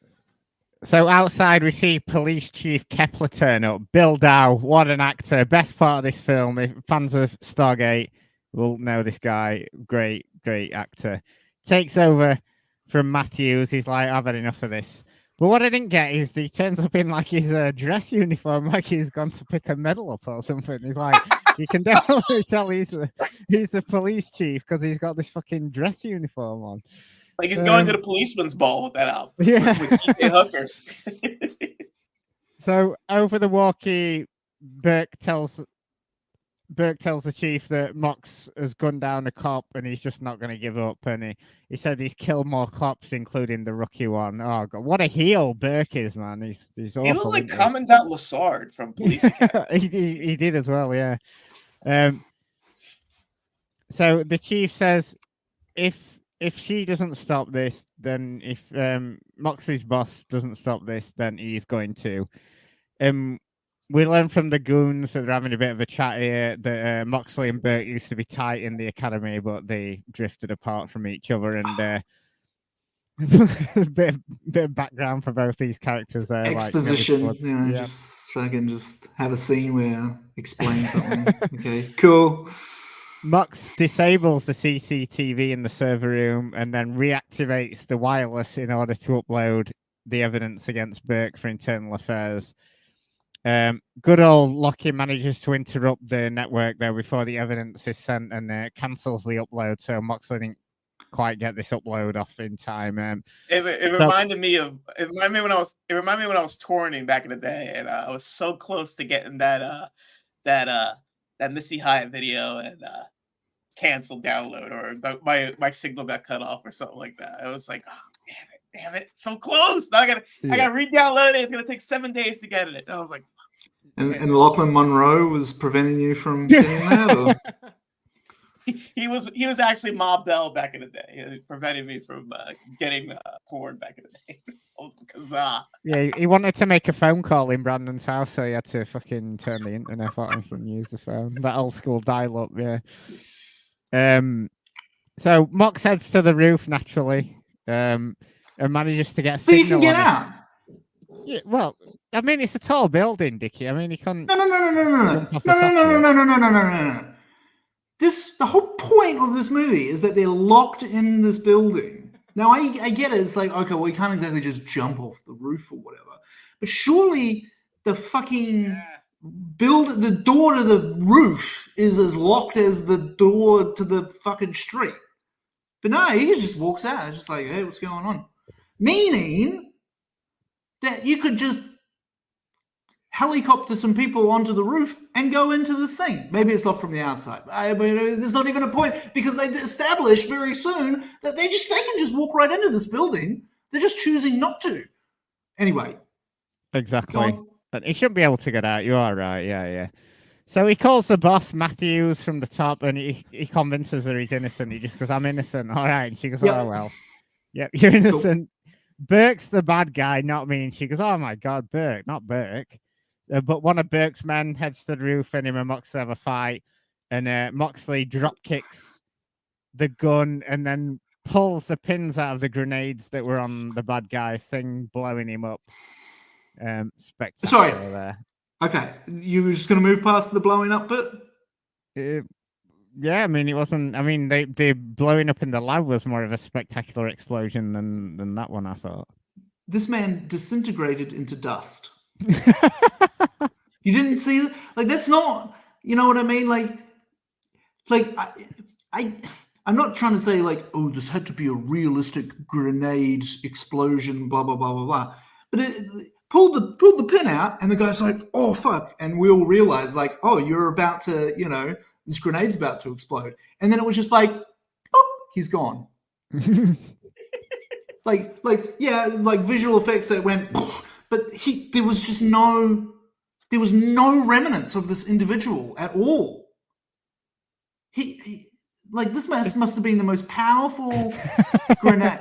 So outside we see Police Chief Kepler turn up. Bill Dow, what an actor. Best part of this film. If fans of Stargate will know this guy. Great actor. Takes over from Matthews. He's like, I've had enough of this. But what I didn't get is he turns up in like his dress uniform, like he's gone to pick a medal up or something. He's like, you can definitely tell he's the police chief because he's got this fucking dress uniform on. Like he's going to the policeman's ball with that outfit. Yeah. With TJ Hooker. So over the walkie, Burke tells the chief that Mox has gunned down a cop and he's just not going to give up. And he said he's killed more cops, including the rookie one. Oh god, what a heel Burke is, man. He's awful. He looked like Commandant Lassard from Police Academy. he did as well, yeah. So the chief says if she doesn't stop this, then if Moxley's boss doesn't stop this, then he's going to. We learn from the goons that they're having a bit of a chat here that Moxley and Burke used to be tight in the academy, but they drifted apart from each other. And a bit of background for both these characters there. Exposition, like, just fucking just have a scene where explain something. Okay, cool. Mox disables the CCTV in the server room and then reactivates the wireless in order to upload the evidence against Burke for internal affairs. Good old Lockie manages to interrupt the network there before the evidence is sent and cancels the upload. So Moxley didn't quite get this upload off in time. It reminded me when I was touring back in the day, and I was so close to getting that Missy Hyatt video and canceled download, or my signal got cut off or something like that. I was like, oh, damn it, so close. Now I gotta re-download it. It's gonna take 7 days to get it. And I was like, and Lachlan Monroe was preventing you from getting that? Or? He was actually Ma Bell back in the day. He prevented me from getting porn back in the day. Yeah, he wanted to make a phone call in Brandon's house, so he had to fucking turn the internet on and use the phone. That old school dial-up, yeah. So Mox heads to the roof naturally, and manages to get a signal. So you can get out. Yeah, well, I mean, it's a tall building, Dickie. I mean, you can't. No. The whole point of this movie is that they're locked in this building. Now, I get it. It's like, okay, well, you can't exactly just jump off the roof or whatever. But surely the fucking the door to the roof is as locked as the door to the fucking street. But no, he just walks out. It's just like, hey, what's going on? Meaning that you could just helicopter some people onto the roof and go into this thing. Maybe it's locked from the outside. I mean, there's not even a point because they established very soon that they can just walk right into this building. They're just choosing not to. Anyway. Exactly. He shouldn't be able to get out. You are right. Yeah. So he calls the boss Matthews from the top, and he convinces her he's innocent. He just goes, "I'm innocent." All right, and she goes, Yep. "Oh well, yep, you're innocent." Burke's the bad guy, not me. And she goes, "Oh my god, Burke, not Burke." But one of Burke's men heads to the roof, and him and Moxley have a fight, and Moxley drop kicks the gun and then pulls the pins out of the grenades that were on the bad guy's thing, blowing him up. Spectacular there. Okay, you were just going to move past the blowing up bit? Yeah, I mean, it wasn't. I mean, they blowing up in the lab was more of a spectacular explosion than that one, I thought. This man disintegrated into dust. You didn't see, like, that's not, you know what I mean? I'm not trying to say like, oh, this had to be a realistic grenade explosion, blah blah blah blah blah. But it pulled the pin out, and the guy's like, oh fuck, and we all realize like, oh, you're about to, you know, this grenade's about to explode, and then it was just like, oh, he's gone. like yeah, like visual effects that went, but there was no remnants of this individual at all. He like, this must have been the most powerful grenade.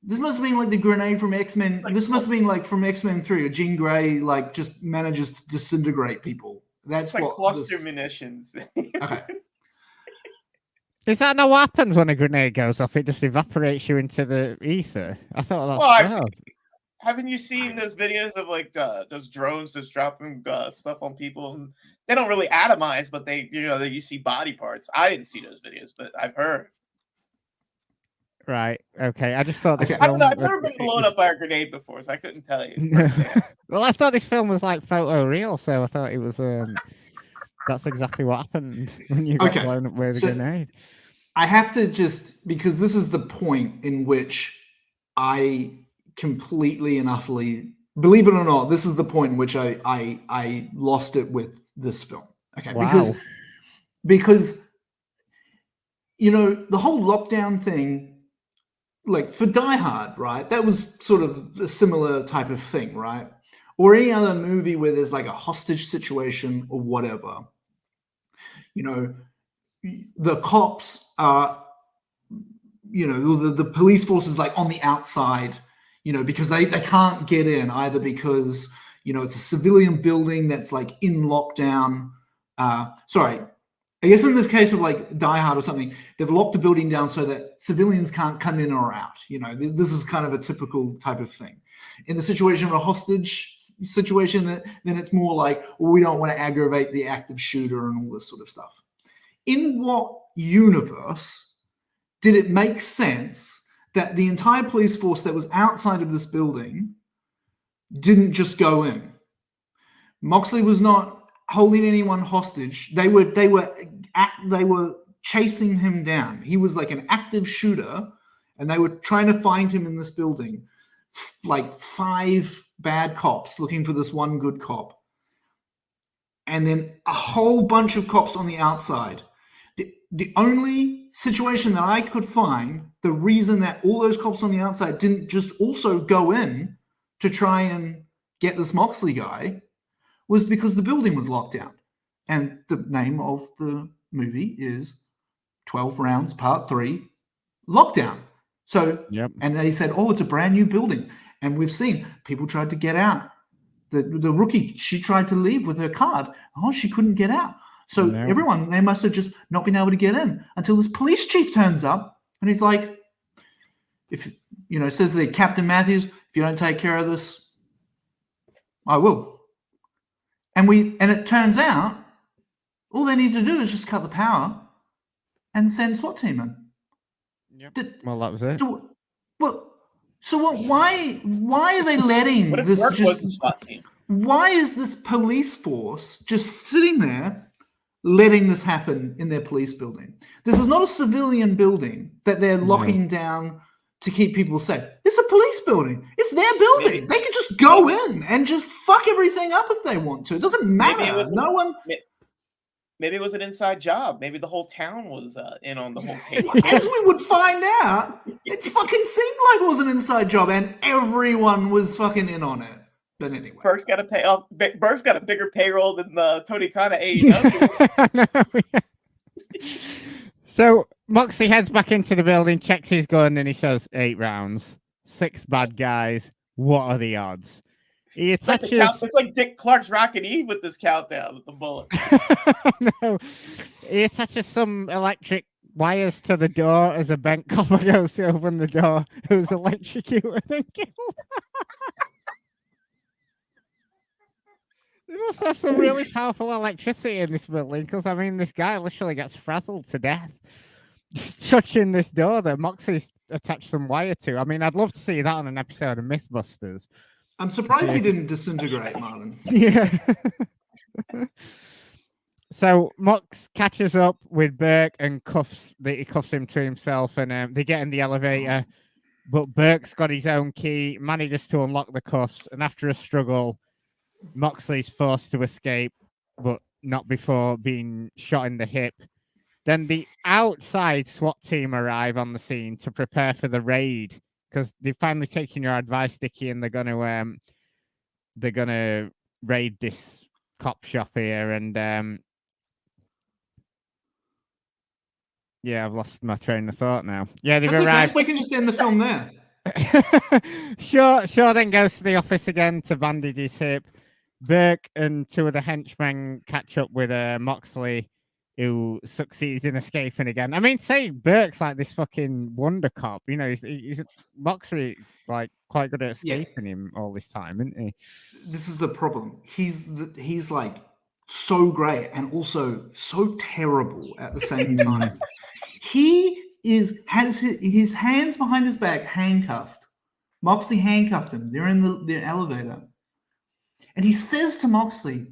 This must have been like the grenade from X-Men. This must have been like from X-Men 3, or Jean Grey like just manages to disintegrate people. That's like what cluster munitions. Okay. Is that not what happens when a grenade goes off? It just evaporates you into the ether. I thought that's. Haven't you seen those videos of like those drones just dropping stuff on people? And they don't really atomize, but they, you know, you see body parts. I didn't see those videos, but I've heard. Right. Okay. I just thought this I don't film. know. I've never been blown up by a grenade before, so I couldn't tell you. Well, I thought this film was like photo real, so I thought it was. That's exactly what happened when you got blown up with a grenade. I have to just, because this is the point in which I completely and utterly, believe it or not, this is the point in which I lost it with this film. Okay, wow. because you know, the whole lockdown thing, like for Die Hard, right? That was sort of a similar type of thing, right? Or any other movie where there's like a hostage situation or whatever. You know, the cops are, you know, the police force is like on the outside, you know, because they can't get in, either because, you know, it's a civilian building that's like in lockdown. Sorry, I guess in this case of like Die Hard or something, they've locked the building down so that civilians can't come in or out. You know, this is kind of a typical type of thing. In the situation of a hostage situation, then it's more like, well, we don't want to aggravate the active shooter and all this sort of stuff. In what universe did it make sense that the entire police force that was outside of this building didn't just go in? Moxley was not holding anyone hostage. They were chasing him down. He was like an active shooter, and they were trying to find him in this building. Like 5 bad cops looking for this one good cop, and then a whole bunch of cops on the outside. The only situation that I could find, the reason that all those cops on the outside didn't just also go in to try and get this Moxley guy, was because the building was locked down. And the name of the movie is 12 Rounds Part 3, Lockdown. So, yep. And they said, oh, it's a brand new building. And we've seen people tried to get out. The rookie, she tried to leave with her card. Oh, she couldn't get out. So everyone, they must have just not been able to get in until this police chief turns up, and he's like, if, you know, says to Captain Matthews, if you don't take care of this, I will. And it turns out all they need to do is just cut the power and send SWAT team in. Yep. Well, that was it. Why are they letting what if this Mark just? Was the SWAT team? Why is this police force just sitting there, letting this happen in their police building? This is not a civilian building that they're locking down to keep people safe. It's a police building. It's their building. They could just go in and just fuck everything up if they want to. It doesn't matter. Maybe it was an inside job. Maybe the whole town was in on the whole case. As we would find out, it fucking seemed like it was an inside job, and everyone was fucking in on it. But anyway. Burke's got to pay off. Burke's got a bigger payroll than Tony Khan at AEW. So Moxley heads back into the building, checks his gun, and he says, 8 rounds, 6 bad guys. What are the odds? He attaches... It's like Dick Clark's Rocket Eve with this countdown with the bullet. No. He attaches some electric wires to the door as a bent copper goes to open the door, who's electrocuted and killed. They must have some really powerful electricity in this building, because, I mean, this guy literally gets frazzled to death just touching this door that Moxley's attached some wire to. I mean, I'd love to see that on an episode of Mythbusters. I'm surprised he didn't disintegrate, Martin. Yeah. So Mox catches up with Burke and he cuffs him to himself, and they get in the elevator. But Burke's got his own key, manages to unlock the cuffs, and after a struggle, Moxley's forced to escape, but not before being shot in the hip. Then the outside SWAT team arrive on the scene to prepare for the raid, because they've finally taken your advice, Dickie, and they're gonna raid this cop shop here. And yeah, I've lost my train of thought now. Yeah, they've arrived. Okay. We can just end the film there. Shaw then goes to the office again to bandage his hip. Burke and 2 of the henchmen catch up with Moxley, who succeeds in escaping again. I mean, say Burke's like this fucking wonder cop. You know, he's Moxley like quite good at escaping him all this time, isn't he? This is the problem. He's like so great and also so terrible at the same time. He has his hands behind his back, handcuffed. Moxley handcuffed him. They're in the elevator. And he says to Moxley,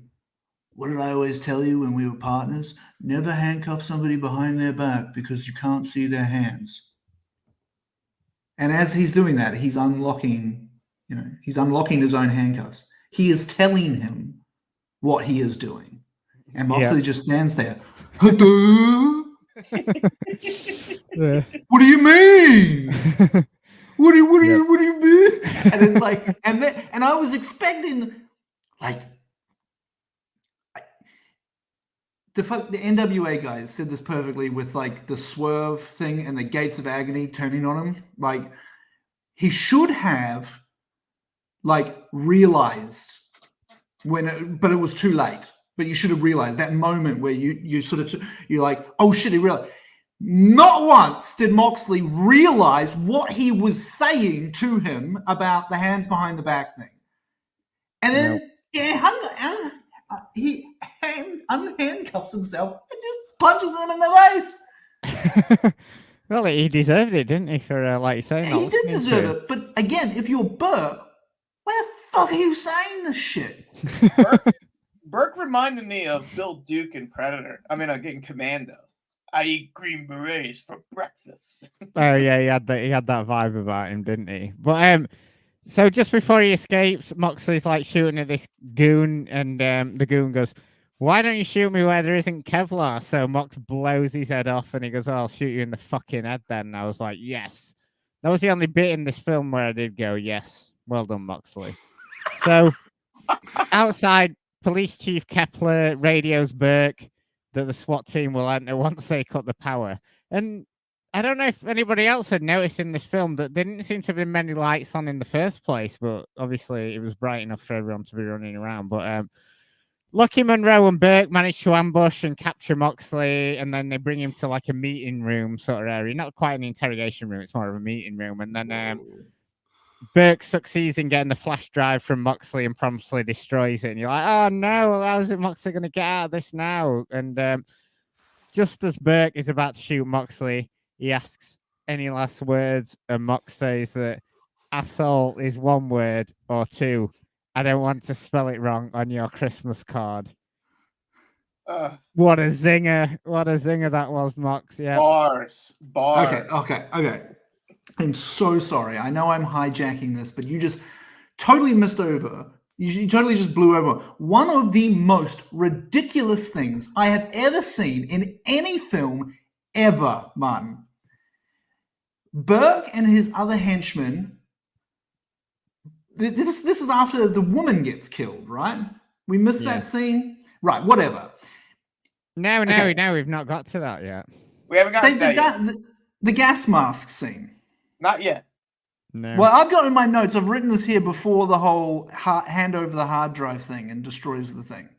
"What did I always tell you when we were partners? Never handcuff somebody behind their back because you can't see their hands." And as he's doing that, he's unlocking his own handcuffs. He is telling him what he is doing. And Moxley just stands there. What do you mean? What do you mean? And it's like, and I was expecting, like, the NWA guys said this perfectly with like the swerve thing and the gates of agony turning on him. Like, he should have like realized but it was too late. But you should have realized that moment where you're like, oh shit, he realized. Not once did Moxley realize what he was saying to him about the hands behind the back thing. And then he unhandcuffs himself and just punches him in the face. Well, he deserved it, didn't he? For like you say, he did deserve it. But again, if you're Burke, why the fuck are you saying this shit? Burke reminded me of Bill Duke in Predator. I mean, in Commando. I eat green berets for breakfast. Oh yeah, he had that vibe about him, didn't he? But so just before he escapes, Moxley's like shooting at this goon, and the goon goes, "Why don't you shoot me where there isn't Kevlar?" So Mox blows his head off, and he goes, "Oh, I'll shoot you in the fucking head then." And I was like, yes. That was the only bit in this film where I did go, yes. Well done, Moxley. So outside, Police Chief Kepler radios Burke that the SWAT team will enter once they cut the power. And I don't know if anybody else had noticed in this film that there didn't seem to have been many lights on in the first place, but obviously it was bright enough for everyone to be running around. But Lucky Monroe and Burke managed to ambush and capture Moxley, and then they bring him to like a meeting room sort of area. Not quite an interrogation room, it's more of a meeting room. And then Burke succeeds in getting the flash drive from Moxley and promptly destroys it. And you're like, oh no, how's it Moxley going to get out of this now? And just as Burke is about to shoot Moxley, he asks any last words, and Mox says that asshole is 1 word or 2. I don't want to spell it wrong on your Christmas card. What a zinger. What a zinger that was, Mox. Yeah. Bars. Okay. I'm so sorry. I know I'm hijacking this, but you just totally missed over. You totally just blew over one of the most ridiculous things I have ever seen in any film ever, Martin. Burke and his other henchmen, this is after the woman gets killed, right? We missed that scene, right? Whatever. No, we've not got to that yet. We haven't gotten to that yet. The gas mask scene. Not yet. No. Well, I've got in my notes. I've written this here before the whole hand over the hard drive thing and destroys the thing.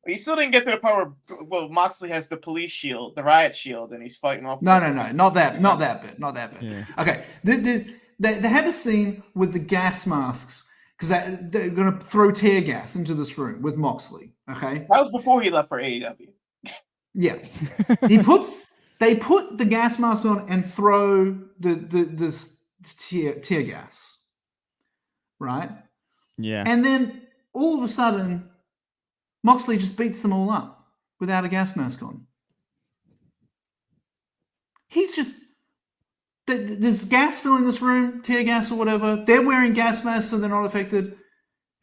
You still didn't get to the part where Moxley has the police shield, the riot shield, and he's fighting off. No, not that bit. Yeah. Okay, they have a scene with the gas masks because they're going to throw tear gas into this room with Moxley. Okay, that was before he left for AEW. Yeah, they put the gas mask on and throw the tear gas, right? Yeah, and then all of a sudden, Moxley just beats them all up without a gas mask on. He's just... There's gas filling this room, tear gas or whatever. They're wearing gas masks so they're not affected.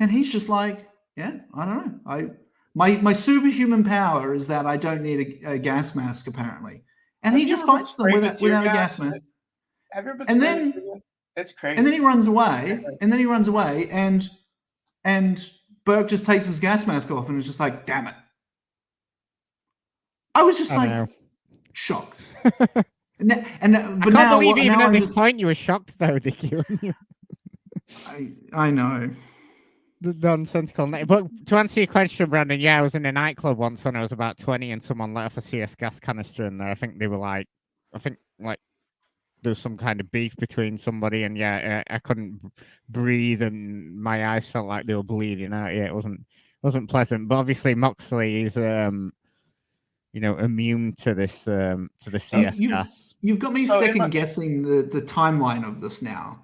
And he's just like, yeah, I don't know. My superhuman power is that I don't need a gas mask, apparently. And he just fights them without a gas mask. Have you ever been and then that's crazy. And then he runs away. And Burke just takes his gas mask off and is just like, damn it. I was just shocked. But I can't believe even at this point you were shocked, though, Dickie. I know. The nonsensical. But to answer your question, Brandon, yeah, I was in a nightclub once when I was about 20 and someone let off a CS gas canister in there. I think there was some kind of beef between somebody, and I couldn't breathe and my eyes felt like they were bleeding out. Yeah, it wasn't pleasant. But obviously Moxley is immune to this to the CS gas. You've got me second guessing the timeline of this now.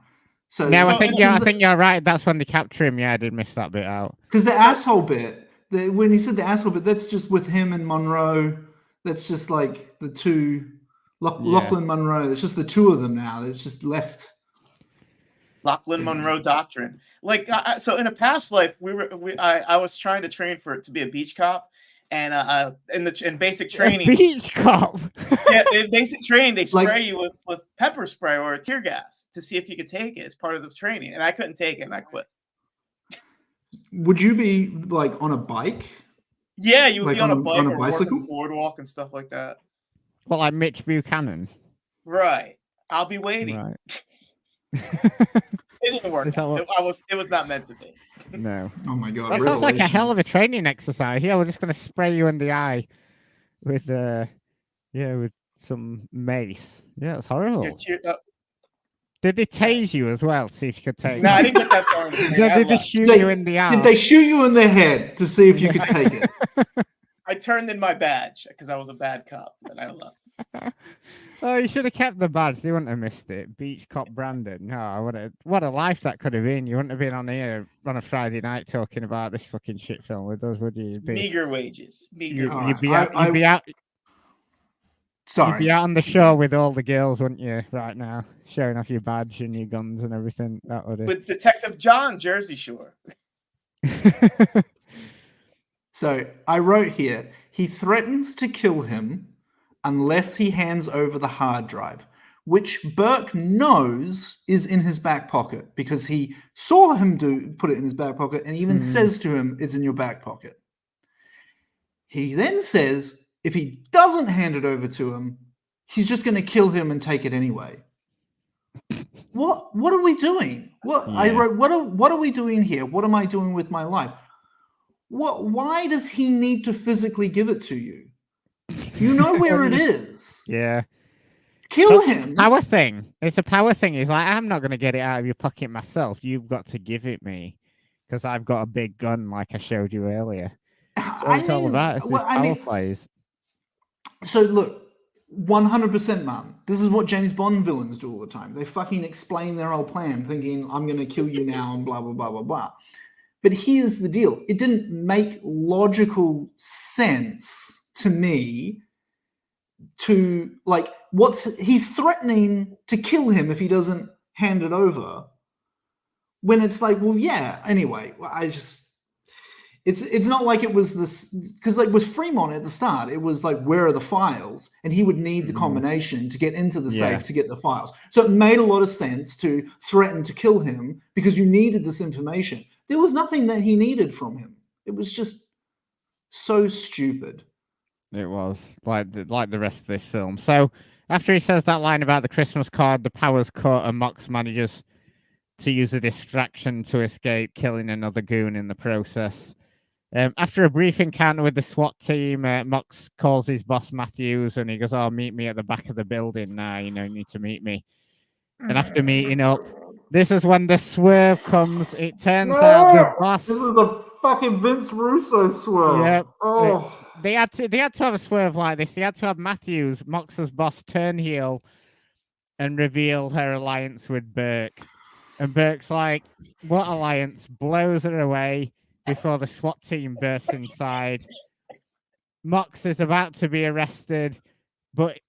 I think you're right. That's when they capture him. Yeah, I did miss that bit out. Because the asshole bit, when he said the asshole bit, that's just with him and Monroe. That's just like the two, Lachlan Monroe. It's just the two of them now. It's just left. Lachlan Monroe doctrine. Like, so in a past life, I was trying to train to be a beach cop. And in basic training, a beach cop. In basic training, they spray you with pepper spray or tear gas to see if you could take it as part of the training. And I couldn't take it, and I quit. Would you be like on a bike? Yeah, you would be on a bike on a or bicycle, boardwalk and stuff like that. Well, like Mitch Buchanan. Right. I'll be waiting. Right. It didn't work. It was not meant to be. No. Oh my god. That sounds like a hell of a training exercise. Yeah, we're just gonna spray you in the eye with some mace. Yeah, it's horrible. Did they tase you as well? See if you could take it? No, I didn't get that far. Did they shoot you in the eye? Did they shoot you in the head to see if you could take it? I turned in my badge because I was a bad cop, and I left. Oh, you should have kept the badge. They wouldn't have missed it. Beach cop Brandon. Oh, what a life that could have been. You wouldn't have been on here on a Friday night talking about this fucking shit film with us, would you? Meager wages. You'd be out. Sorry. You'd be out on the show with all the girls, wouldn't you, right now? Showing off your badge and your guns and everything. That would have... With Detective John, Jersey Shore. So I wrote here, he threatens to kill him unless he hands over the hard drive, which Burke knows is in his back pocket because he saw him put it in his back pocket and even says to him, it's in your back pocket. He then says, if he doesn't hand it over to him, he's just going to kill him and take it anyway. What are we doing? I wrote, what are we doing here? What am I doing with my life? Why does he need to physically give it to you? You know where it is. Yeah. Kill him. Power thing. It's a power thing. He's like, I'm not going to get it out of your pocket myself. You've got to give it me because I've got a big gun like I showed you earlier. It's all about. It's power plays. So look, 100%, man. This is what James Bond villains do all the time. They fucking explain their whole plan thinking, I'm going to kill you now and blah, blah, blah, blah, blah. But here's the deal. It didn't make logical sense to me to he's threatening to kill him if he doesn't hand it over when it's like, well, yeah, anyway, It's not like it was this, because like with Fremont at the start, it was like, where are the files? And he would need the combination to get into the safe to get the files. So it made a lot of sense to threaten to kill him because you needed this information. There was nothing that he needed from him. It was just so stupid. It was like the rest of this film. So after he says that line about the Christmas card, the power's cut, and Mox manages to use a distraction to escape, killing another goon in the process. After a brief encounter with the SWAT team, Mox calls his boss Matthews, and he goes, "Oh, meet me at the back of the building now. You need to meet me." And after meeting up, this is when the swerve comes. It turns out the boss. This is a fucking Vince Russo swerve. Yep. Oh. They had to have a swerve like this. They had to have Matthews, Mox's boss, turn heel and reveal her alliance with Burke. And Burke's like, "What alliance?" Blows her away before the SWAT team bursts inside. Mox is about to be arrested, but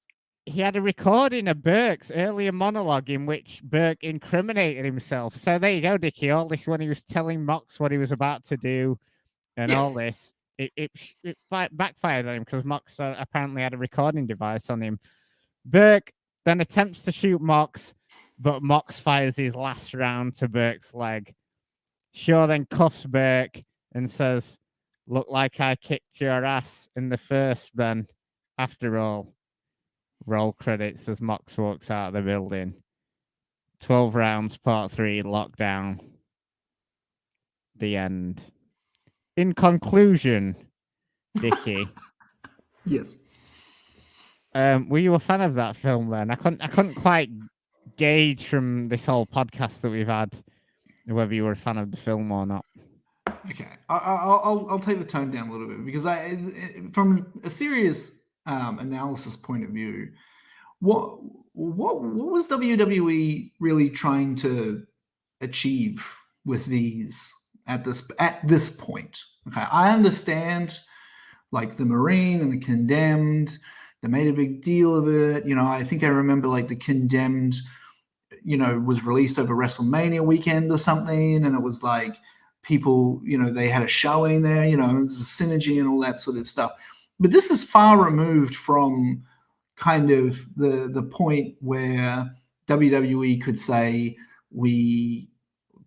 he had a recording of Burke's earlier monologue in which Burke incriminated himself. So there you go, Dickie. All this when he was telling Mox what he was about to do and all this, it backfired on him because Mox apparently had a recording device on him. Burke then attempts to shoot Mox, but Mox fires his last round to Burke's leg. Shaw then cuffs Burke and says, "Look like I kicked your ass in the first, then. After all." Roll credits as Mox walks out of the building. 12 rounds, part 3, lockdown. The end. In conclusion, Dickie. Yes. Were you a fan of that film then? I couldn't quite gauge from this whole podcast that we've had whether you were a fan of the film or not. Okay, I'll take the tone down a little bit because from a serious analysis point of view, what was WWE really trying to achieve with these at this point? Okay, I understand, like the Marine and the Condemned, they made a big deal of it. I think I remember like the Condemned, was released over WrestleMania weekend or something, and it was like people, they had a showing there, it was a synergy and all that sort of stuff. But this is far removed from kind of the point where WWE could say we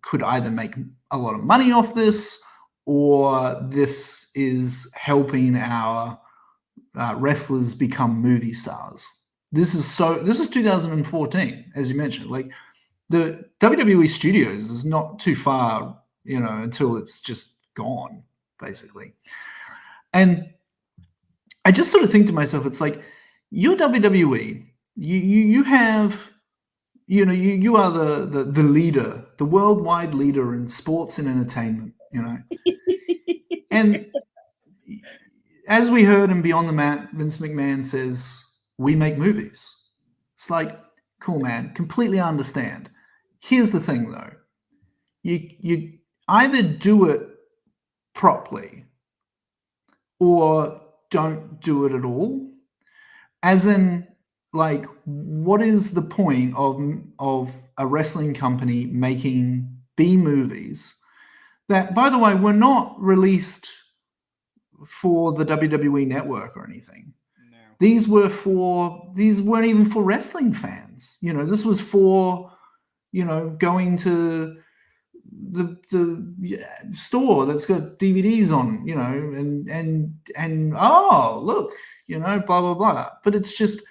could either make a lot of money off this or this is helping our wrestlers become movie stars. This is 2014, as you mentioned. Like the WWE studios is not too far, until it's just gone, basically. And I just sort of think to myself, it's like, you're WWE. You have, you are the leader, the worldwide leader in sports and entertainment, And as we heard in Beyond the Mat, Vince McMahon says, "We make movies." It's like, cool, man, completely understand. Here's the thing, though. You either do it properly or don't do it at all. As in, like, what is the point of a wrestling company making B movies that, by the way, were not released for the WWE network or anything? No. These weren't even for wrestling fans. This was for, going to the store that's got DVDs on, and oh, look, blah, blah, blah. But it's just,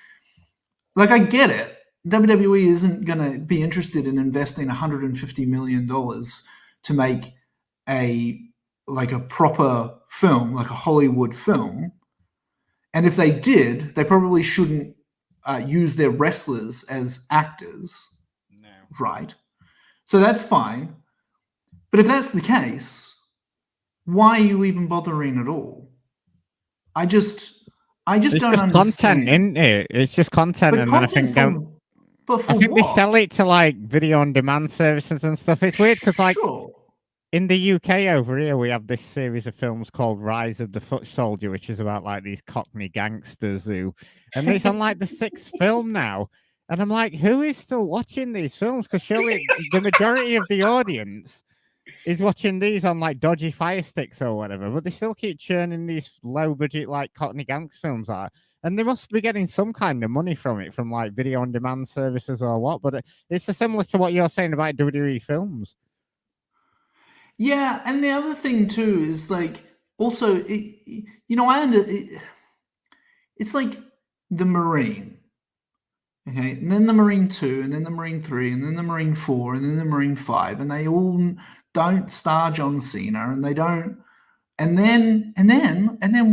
like, I get it. WWE isn't going to be interested in investing $150 million to make a proper film, like a Hollywood film. And if they did, they probably shouldn't use their wrestlers as actors. No. Right? So that's fine. But if that's the case, why are you even bothering at all? I just don't understand. Content, isn't it? It's just content, but and content then I think they sell it to like video on demand services and stuff. It's weird because like in the UK over here, we have this series of films called Rise of the Foot Soldier, which is about like these Cockney gangsters and it's on like the 6th film now. And I'm like, who is still watching these films? Because surely the majority of the audience he's watching these on like dodgy Fire Sticks or whatever, but they still keep churning these low budget like Cockney Gangs films out. And they must be getting some kind of money from it, from like video on demand services or what. But it's similar to what you're saying about WWE films. Yeah, and the other thing too is like also, it's like the Marine, okay, and then the Marine 2, and then the Marine 3, and then the Marine 4, and then the Marine 5, and they all don't star John Cena, and they don't, and then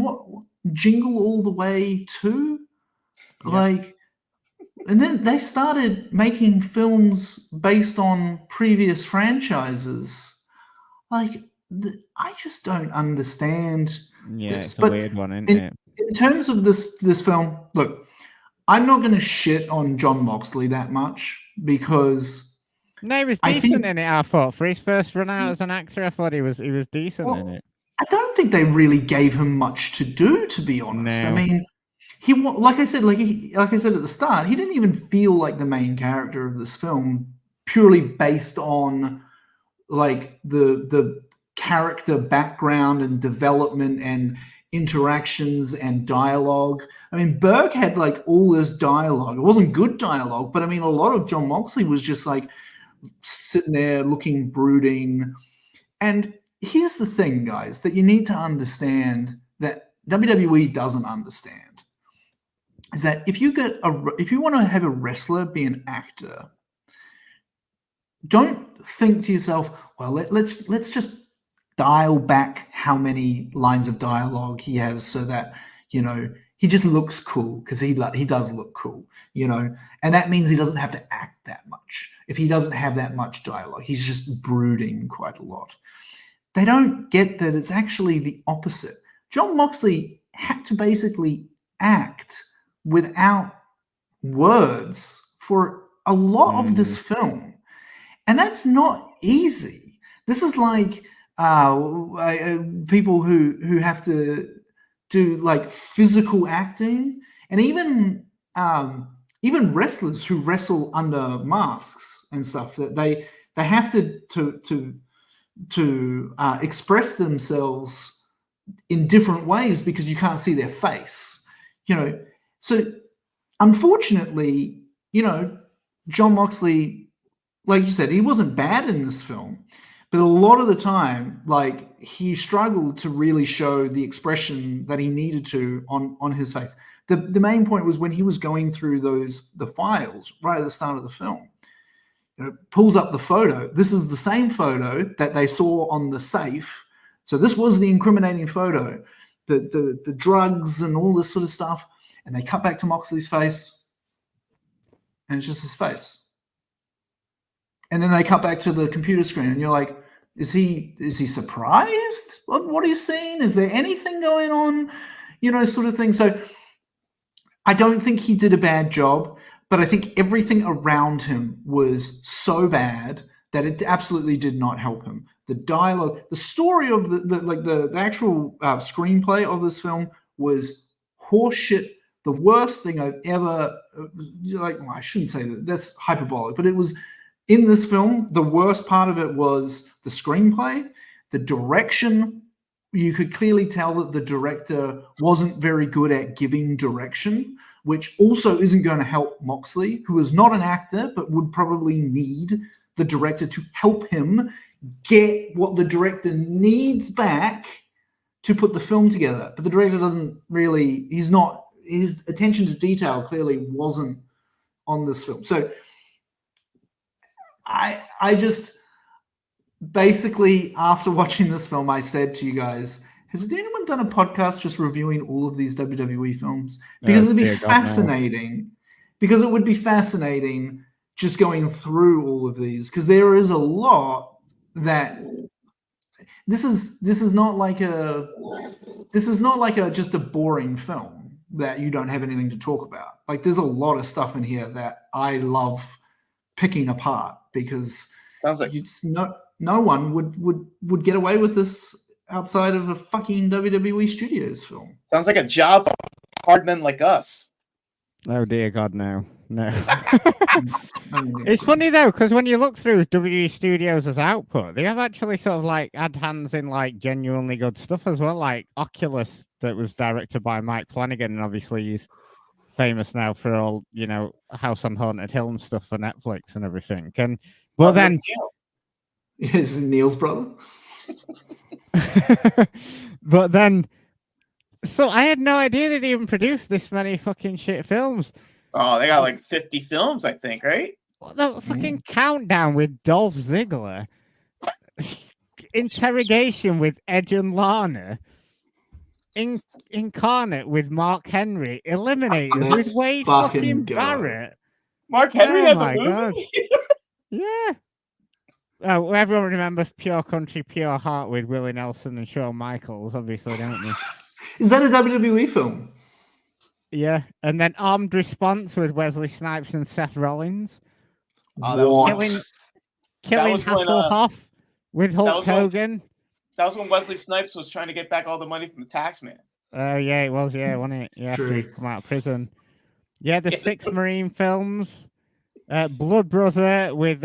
what? Jingle All the Way 2, like, and then they started making films based on previous franchises. Like, I just don't understand. Yeah, this. it's a weird one, isn't it? In terms of this film, look, I'm not going to shit on John Moxley that much because no, he was decent in it. I thought for his first run out as an actor, I thought he was decent in it. I don't think they really gave him much to do, to be honest. No. I mean, like I said at the start, he didn't even feel like the main character of this film, purely based on like the character background and development and interactions and dialogue. I mean, Berg had like all this dialogue. It wasn't good dialogue, but I mean, a lot of John Moxley was just like sitting there looking brooding. And here's the thing, guys, that you need to understand that WWE doesn't understand is that if you want to have a wrestler be an actor, don't think to yourself, well, let's just dial back how many lines of dialogue he has so that, he just looks cool because he does look cool, and that means he doesn't have to act that much. If he doesn't have that much dialogue, he's just brooding quite a lot. They don't get that it's actually the opposite. John Moxley had to basically act without words for a lot of this film. And that's not easy. This is like people who have to do like physical acting, and even wrestlers who wrestle under masks and stuff, that they have to express themselves in different ways because you can't see their face. So unfortunately, John Moxley, like you said, he wasn't bad in this film, but a lot of the time, like, he struggled to really show the expression that he needed to on his face. The main point was when he was going through the files right at the start of the film, pulls up the photo. This is the same photo that they saw on the safe. So this was the incriminating photo, the drugs and all this sort of stuff. And they cut back to Moxley's face, and it's just his face. And then they cut back to the computer screen, and you're like, is he surprised? What are you seeing? Is there anything going on? Sort of thing. So I don't think he did a bad job, but I think everything around him was so bad that it absolutely did not help him. The dialogue, the story of the actual screenplay of this film was horseshit. The worst thing I've ever, I shouldn't say that, that's hyperbolic, but it was, in this film, the worst part of it was the screenplay, the direction. You could clearly tell that the director wasn't very good at giving direction, which also isn't going to help Moxley, who is not an actor, but would probably need the director to help him get what the director needs back to put the film together. But the director doesn't really, his attention to detail clearly wasn't on this film. So I just basically, after watching this film, I said to you guys, has anyone done a podcast just reviewing all of these WWE films? Because it'd be fascinating. Because it would be fascinating just going through all of these, because there is a lot that this is not like just a boring film that you don't have anything to talk about. Like, there's a lot of stuff in here that I love picking apart, because sounds like no one would get away with this outside of a fucking WWE Studios film. Sounds like a job for hard men like us. Oh dear God, no. No. I don't think It's so. funny though, because when you look through WWE Studios as output, they have actually sort of like had hands in like genuinely good stuff as well, like Oculus that was directed by Mike Flanagan, and obviously he's famous now for all, you know, House on Haunted Hill and stuff for Netflix and everything. And but then Is Neil's brother? but then so I had no idea they'd even produced this many fucking shit films. Oh, they got like 50 films, I think, right? The fucking Countdown with Dolph Ziggler, Interrogation with Edge and Lana, Incarnate with Mark Henry, Eliminators with Let's Wade fucking fucking go. Barrett. Mark Henry Oh has a my movie. God. Yeah. Oh, everyone remembers Pure Country, Pure Heart with Willie Nelson and Shawn Michaels, obviously, don't they? Is that a WWE film? Yeah. And then Armed Response with Wesley Snipes and Seth Rollins. Oh, that was What? Killing was when, Hasselhoff with Hulk was when- Hogan. That was when Wesley Snipes was trying to get back all the money from the tax man. Oh, yeah, it was, yeah, wasn't it? Yeah, after he True. come out of prison. Yeah, the Yeah, 6 Marine films. Blood Brother with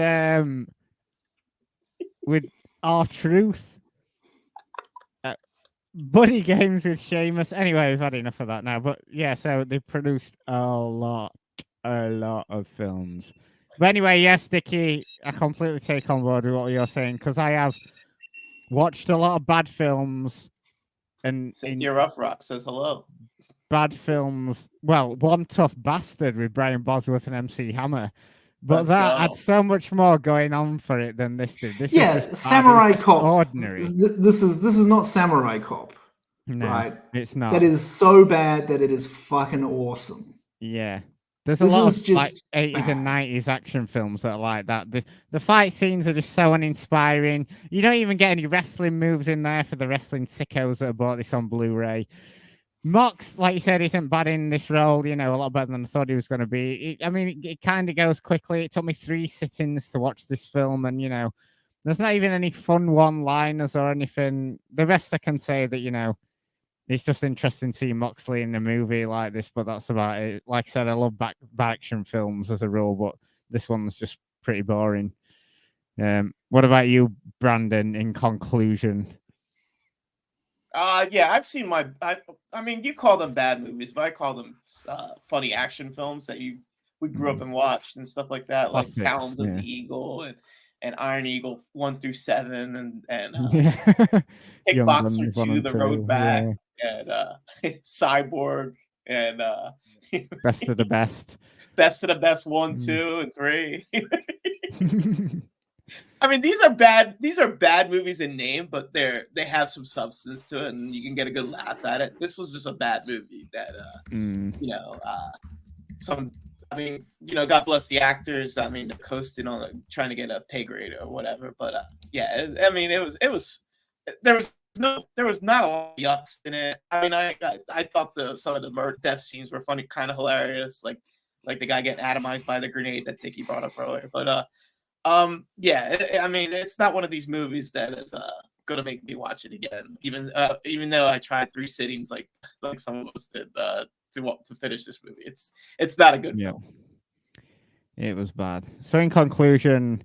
R-Truth. Buddy Games with Sheamus. Anyway, we've had enough of that now. But yeah, so they've produced a lot of films. But anyway, yes, Dickie, I completely take on board with what you're saying, because I have watched a lot of bad films. And Cynthia Rough says hello. Bad films. Well, One Tough Bastard with Brian Bosworth and MC Hammer. But Let's that go. had so much more going on for it than this did. This Yeah, is just Samurai Cop. ordinary. This is not Samurai Cop, No, right? it's not. That is so bad that it is fucking awesome. Yeah. There's a This lot is of just like 80s and 90s action films that are like that. The fight scenes are just so uninspiring. You don't even get any wrestling moves in there for the wrestling sickos that have bought this on Blu-ray. Mox, like you said, isn't bad in this role, you know, a lot better than I thought he was going to be. It kind of goes quickly. It took me 3 sittings to watch this film, and, you know, there's not even any fun one-liners or anything. The best I can say that, you know, it's just interesting seeing Moxley in a movie like this, but that's about it. Like I said, I love back action films as a rule, but this one's just pretty boring. What about you, Brandon, in conclusion? Yeah, I've seen I mean, you call them bad movies, but I call them funny action films that we grew up and watched and stuff like that, Classics, like Talons of yeah. the Eagle and Iron Eagle 1 through 7 and Young Guns Kickboxer 1 2, and The 2, Road Back, yeah. and Cyborg and Best of the Best. Best of the Best 1, 2, and 3. I mean, these are bad movies in name, but they have some substance to it, and you can get a good laugh at it. This was just a bad movie that I mean, you know, God bless the actors. I mean, they're coasting on trying to get a pay grade or whatever. But yeah, I mean, there was not a lot of yucks in it. I mean, I thought some of the death scenes were funny, kind of hilarious, like the guy getting atomized by the grenade that Dickie brought up earlier. But yeah, I mean, it's not one of these movies that is gonna make me watch it again. Even though I tried 3 sittings, like some of us did, to finish this movie. It's not a good film. It was bad. So in conclusion,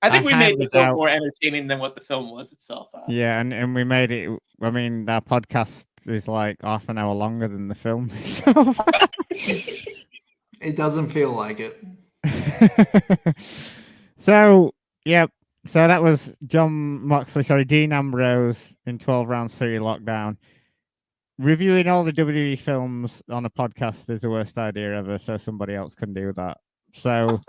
I think we made the film doubt- more entertaining than what the film was itself. Yeah, and we made it. I mean, our podcast is like half an hour longer than the film itself. It doesn't feel like it. So, yep. So that was Dean Ambrose in 12 rounds 3 lockdown. Reviewing all the WWE films on a podcast is the worst idea ever, so somebody else can do that. So,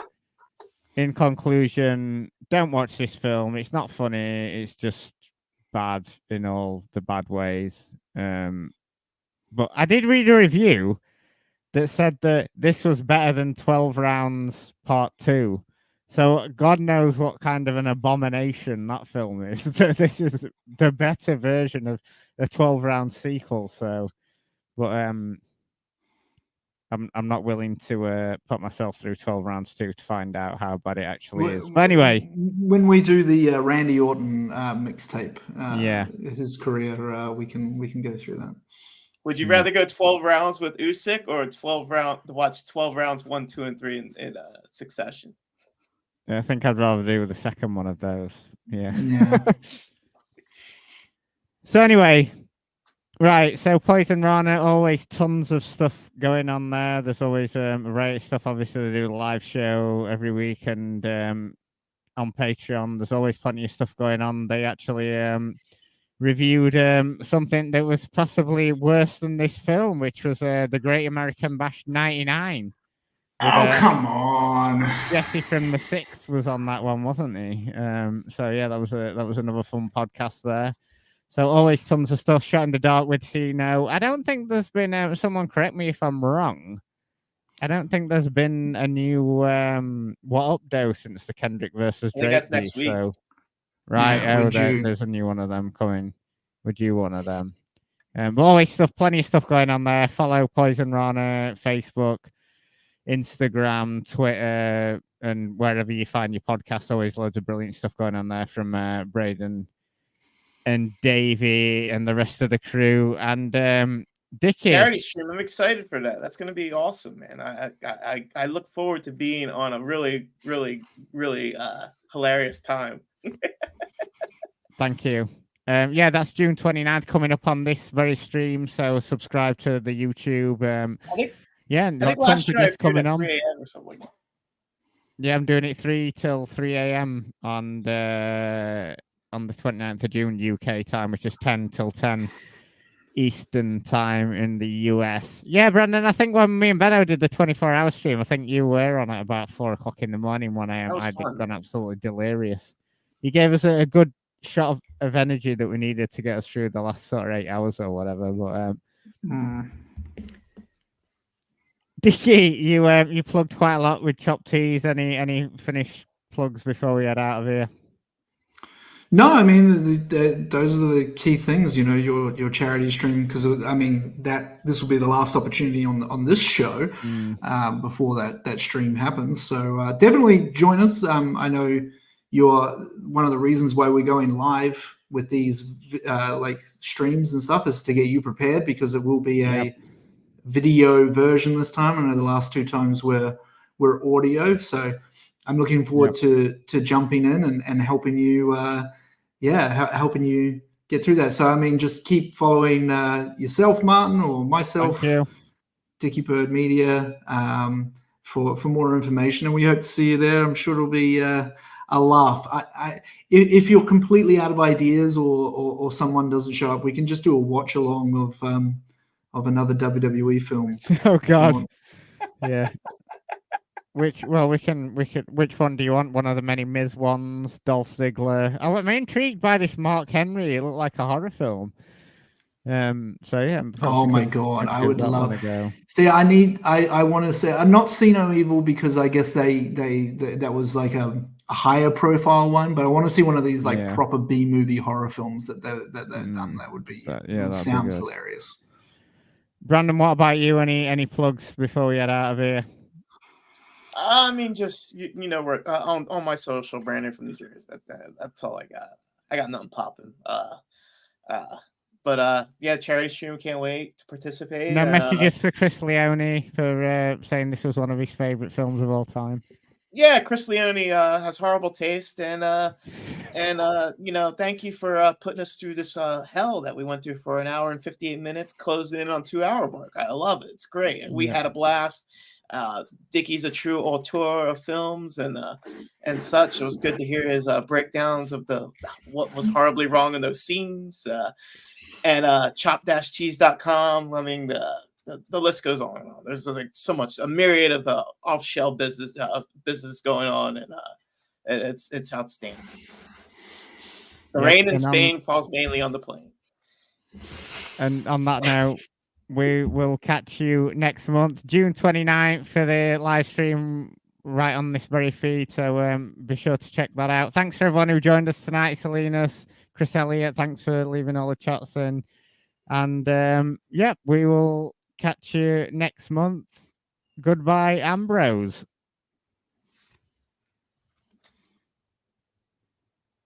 in conclusion, don't watch this film. It's not funny. It's just bad in all the bad ways. But I did read a review that said that this was better than 12 Rounds Part 2. So God knows what kind of an abomination that film is. This is the better version of a 12-round sequel. So, but I'm not willing to put myself through 12 rounds 2 to find out how bad it actually is. But anyway, when we do the Randy Orton mixtape, yeah, his career, we can go through that. Would you rather go 12 rounds with Usyk or 12 rounds 1, 2, and 3 in succession? I think I'd rather do the second one of those. Yeah. So anyway, right. So Poison Rana, always tons of stuff going on there. There's always a variety of stuff. Obviously, they do a live show every week, and on Patreon, there's always plenty of stuff going on. They actually reviewed something that was possibly worse than this film, which was The Great American Bash '99. Come on! Jesse from The Six was on that one, wasn't he? So yeah, that was another fun podcast there. So always tons of stuff. Shot in the Dark with Cino. I don't think there's been someone correct me if I'm wrong. I don't think there's been a new What Up Doe since the Kendrick versus Drake. That's next week. So right, Yeah, there's a new one of them coming. Would you one of them? But always stuff, plenty of stuff going on there. Follow Poison Rana, Facebook, Instagram, Twitter, and wherever you find your podcast. Always loads of brilliant stuff going on there from Braden and Davey and the rest of the crew. And Dickie. Charity stream. I'm excited for that. That's going to be awesome, man. I look forward to being on a really, really, really hilarious time. Thank you. Yeah, that's June 29th coming up on this very stream. So subscribe to the YouTube. I think tons of guests coming on. 3 a.m. or something. Yeah, I'm doing it 3 till 3 a.m. on the 29th of June UK time, which is 10 till 10 Eastern time in the US. Yeah, Brandon, I think when me and Benno did the 24-hour stream, I think you were on at about 4 o'clock in the morning when I'd gone absolutely delirious. You gave us a good shot of energy that we needed to get us through the last sort of 8 hours or whatever. But Dickie, you plugged quite a lot with Chop Teas. Any finish plugs before we head out of here? No, I mean those are the key things. You know, your charity stream, because I mean this will be the last opportunity on this show before that stream happens. So definitely join us. I know you're one of the reasons why we're going live with these like streams and stuff is to get you prepared, because it will be a video version this time. I know the last 2 times were audio, so I'm looking forward to jumping in and helping you helping you get through that. So I mean, just keep following yourself, Martin, or myself, Dickie Bird Media, for more information, and we hope to see you there. I'm sure it'll be a laugh. If you're completely out of ideas or someone doesn't show up, we can just do a watch along of another WWE film. Oh God, yeah. Which one do you want? One of the many Miz ones, Dolph Ziggler. I'm intrigued by this Mark Henry. It looked like a horror film. So yeah. Oh my God, I would love to go. See, I want to say I'm not See No Evil, because I guess they that was like a higher profile one, but I want to see one of these like proper B movie horror films that they've done. That would be sounds hilarious. Brandon, what about you? Any plugs before we head out of here? I mean, just you know, we're on my social, Brandon from New Jersey. That's all I got. I got nothing popping. But charity stream. Can't wait to participate. No messages for Chris Leone for saying this was one of his favorite films of all time. Yeah, Chris Leone has horrible taste, and you know, thank you for putting us through this hell that we went through for 1 hour and 58 minutes, closing in on 2 hour mark. I love it. It's great. We had a blast. Dickie's a true auteur of films and such. It was good to hear his breakdowns of what was horribly wrong in those scenes. And chop-cheese.com. I mean, the list goes on and on. There's like so much, a myriad of off-shell business going on, and it's outstanding. The rain in Spain falls mainly on the plane. And on that note, we will catch you next month, June 29th, for the live stream right on this very feed. So be sure to check that out. Thanks for everyone who joined us tonight. Salinas, Chris Elliott, thanks for leaving all the chats in. And we will catch you next month. Goodbye, Ambrose.